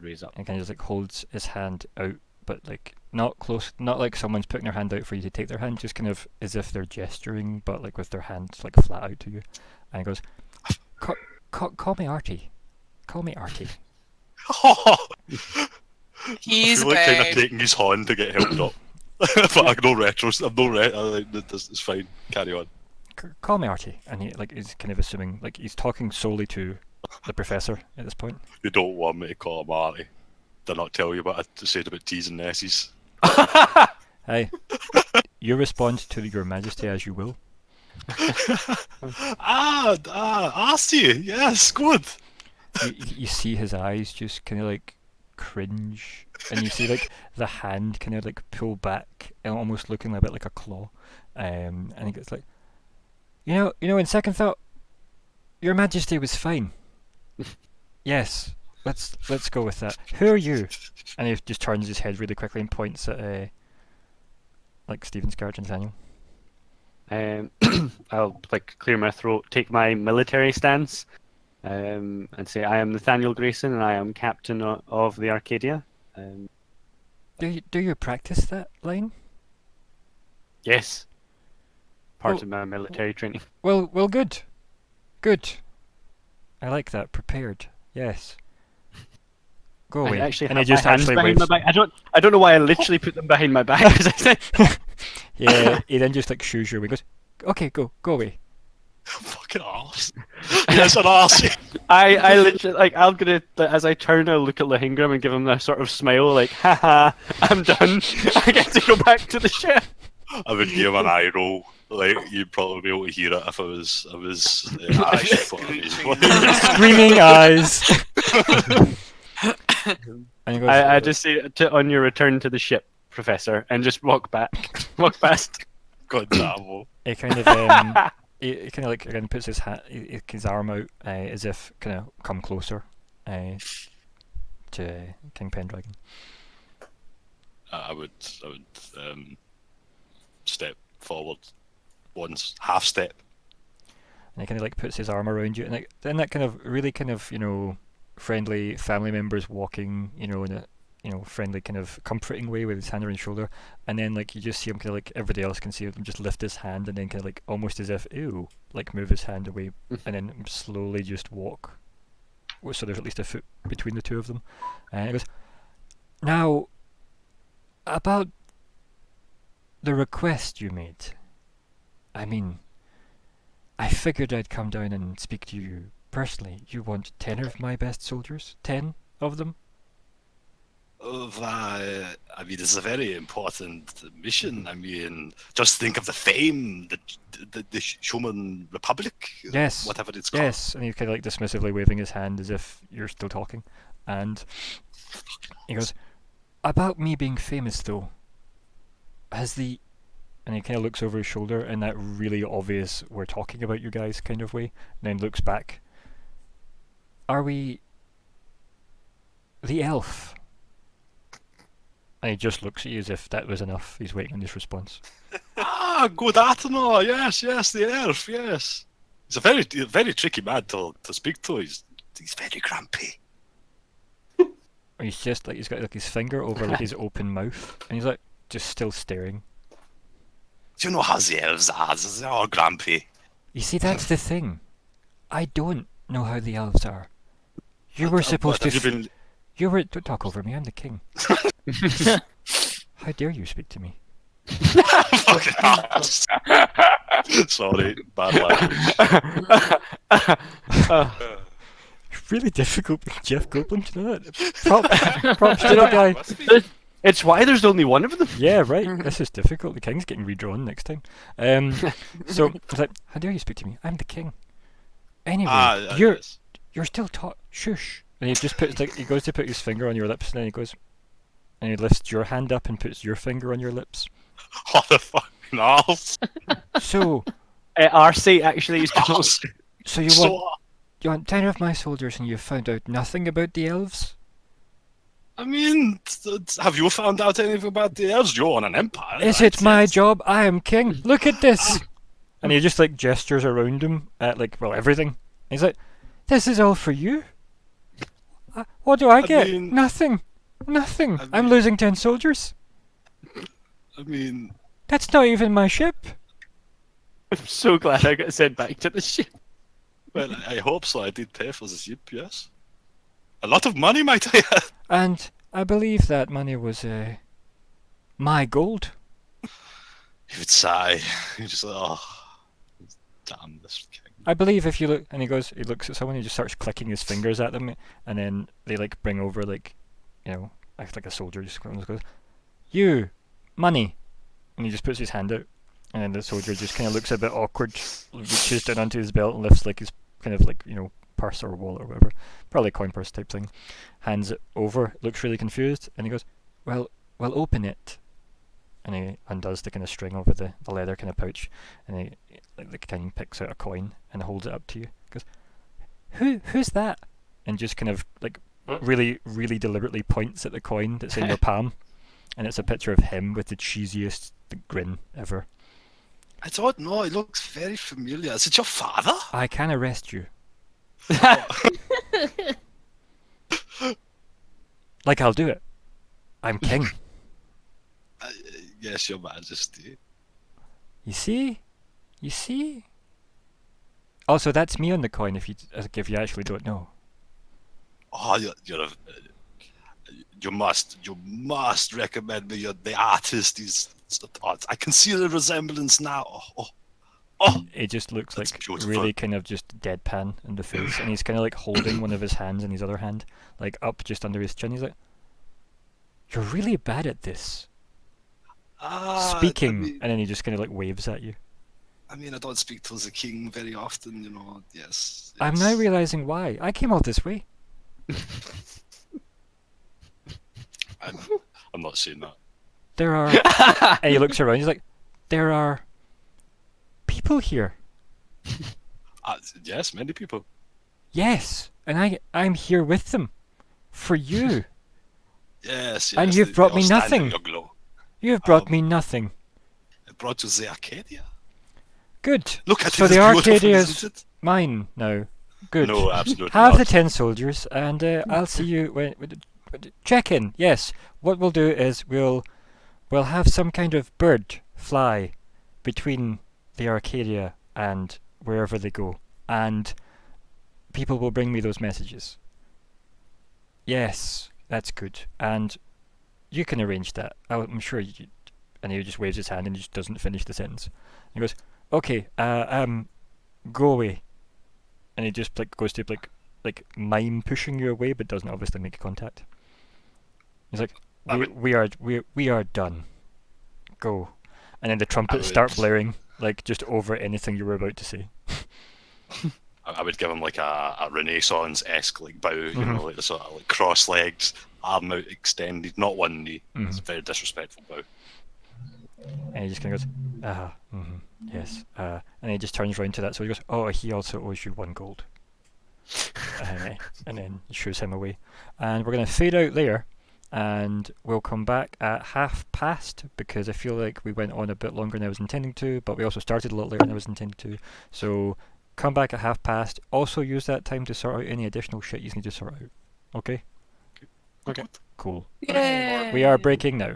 raise up. And kind of just like holds his hand out, but like not close, not like someone's putting their hand out for you to take their hand, just kind of as if they're gesturing, but like with their hands like flat out to you. And he goes, call me Artie. Call me Artie. He's I feel like kind of big. taking his horn to get helped up. But I no retro. I'm no like this. It's fine. Carry on. Call me Artie. And he like is kind of assuming like he's talking solely to the professor at this point. You don't want me to call him Artie. Did I not tell you what I said about T's and S's? Hey, you respond to Your Majesty as you will. Artie. Yes, good. You see his eyes just kind of like cringe, and you see like the hand kind of like pull back and almost looking a bit like a claw, and he gets like, in second thought, Your Majesty was fine. Yes, let's go with that. Who are you? And he just turns his head really quickly and points at like Stephen's character, Nathaniel. I'll like clear my throat, take my military stance, and say, "I am Nathaniel Grayson, and I am captain of the Arcadia." Do you practice that line? Yes. Part Well- of my military training. Well, good. I like that. Prepared. Yes. Go I away. actually and have he just my hands actually behind waves. my back. I don't know why I literally put them behind my back. 'Cause I said, Yeah, he then just like shoos your way. Goes, okay, go away. Fucking arse. Yes, an arse. I literally like I'm gonna as I turn, I look at Lohengramm and give him that sort of smile, like, haha, I'm done. I get to go back to the ship. I would give him an eye roll. Like you'd probably be able to hear it if I was actually Screaming eyes. And he goes, I just say on your return to the ship, Professor, and just walk past. God damn. he kind of he kind of like again puts his arm out as if kind of come closer to King Pendragon. I would step forward once, half step. And he kind of like puts his arm around you, and like, then that kind of really kind of friendly family members walking in a friendly kind of comforting way with his hand on his shoulder, and then like you just see him kind of like everybody else can see him just lift his hand and then kind of like almost as if like move his hand away and then slowly just walk. So there's at least a foot between the two of them, and he goes, now about the request you made. I mean, I figured I'd come down and speak to you personally. You want 10 of my best soldiers? 10 of them? I mean, it's a very important mission. I mean, just think of the fame, the Showman Republic. Yes. Whatever it's called. Yes, and he's kind of like dismissively waving his hand as if you're still talking. And he goes, about me being famous though, and he kind of looks over his shoulder in that really obvious we're talking about you guys kind of way, and then looks back. Are we the elf? And he just looks at you as if that was enough. He's waiting on his response. Good Attanor. Yes, the elf. Yes, he's a very tricky man to speak to. He's very grumpy. He's just like he's got like his finger over like his open mouth, and he's like just still staring. Do you know how the elves are? They're all grumpy. You see, that's the thing. I don't know how the elves are. You were supposed to. You were. Don't talk over me. I'm the king. How dare you speak to me? Fucking ass. Sorry, bad language. Really difficult being Jeff Goldblum, do you know that? Props to the guy. It's why there's only one of them. Yeah, right. This is difficult. The king's getting redrawn next time. So it's like, how dare you speak to me? I'm the king. Anyway, you're still taught. Shush. And he just puts he goes to put his finger on your lips, and then he goes, and he lifts your hand up and puts your finger on your lips. What the fucking arse? So, RC actually is called. So you want 10 of my soldiers, and you've found out nothing about the elves? I mean, have you found out anything about the elves? You're on an empire. Is it my job? I am king. Look at this. And he just like gestures around him at everything. And he's like, this is all for you? What do I get? Nothing. I'm losing 10 soldiers. I mean... That's not even my ship. I'm so glad I got sent back to the ship. Well, I hope so. I did pay for the ship, yes. A lot of money, might I add. And I believe that money was my gold. He would sigh. He just damn this king. I believe if you look, and he looks at someone, he just starts clicking his fingers at them, and then they bring over like a soldier just goes, you, money, and he just puts his hand out, and then the soldier just kind of looks a bit awkward, reaches down onto his belt and lifts his kind of purse or wallet or whatever, probably a coin purse type thing, hands it over, looks really confused, and he goes, well open it. And he undoes the kind of string over the leather kind of pouch, and he the king picks out a coin and holds it up to you. Goes, who's that? And just kind of really, really deliberately points at the coin that's in your palm, and it's a picture of him with the cheesiest grin ever. I don't know. It looks very familiar. Is it your father? I can arrest you. I'll do it. I'm king. Yes, your majesty. You see? Also, that's me on the coin if you actually don't know. Oh, you're You must recommend me. You're the artist. I can see the resemblance now. Oh, He just looks That's like beautiful. really kind of just deadpan in the face, and he's kind of like holding one of his hands in his other hand, like up just under his chin. He's like, "You're really bad at this speaking," and then he just kind of like waves at you. I mean, I don't speak to the king very often, you know. Yes. I'm now realizing why. I came all this way. I'm not saying that. There are, and he looks around. He's like, "There are people here." Yes, many people. Yes, and I'm here with them, for you. Yes. And you've brought me nothing. You have brought me nothing. I brought you the Arcadia. Good. Look at So it. the It's beautiful, Arcadia's isn't it? mine now. Good. No, absolutely Have not. the 10 soldiers, and I'll see you when check in. Yes. What we'll do is we'll have some kind of bird fly between the Arcadia and wherever they go, and people will bring me those messages. Yes, that's good, and you can arrange that. I'm sure you. And he just waves his hand and he just doesn't finish the sentence. He goes, "Okay, go away," and he just like goes to like mime pushing you away, but doesn't obviously make contact. He's like, we are done. Go," and then the trumpets start blaring like just over anything you were about to say. I would give him like a Renaissance-esque like bow, you know, like the sort of like cross-legged, arm out extended, not one knee. It's a very disrespectful bow. And he just kind of goes, yes. And he just turns round to that. So he goes, "Oh, he also owes you 1 gold." And then he shoos him away. And we're going to fade out there. And we'll come back at past, because I feel like we went on a bit longer than I was intending to, but we also started a little later than I was intending to. So come back at past. Also use that time to sort out any additional shit you need to sort out. Okay? Okay. Cool. Yay. We are breaking now.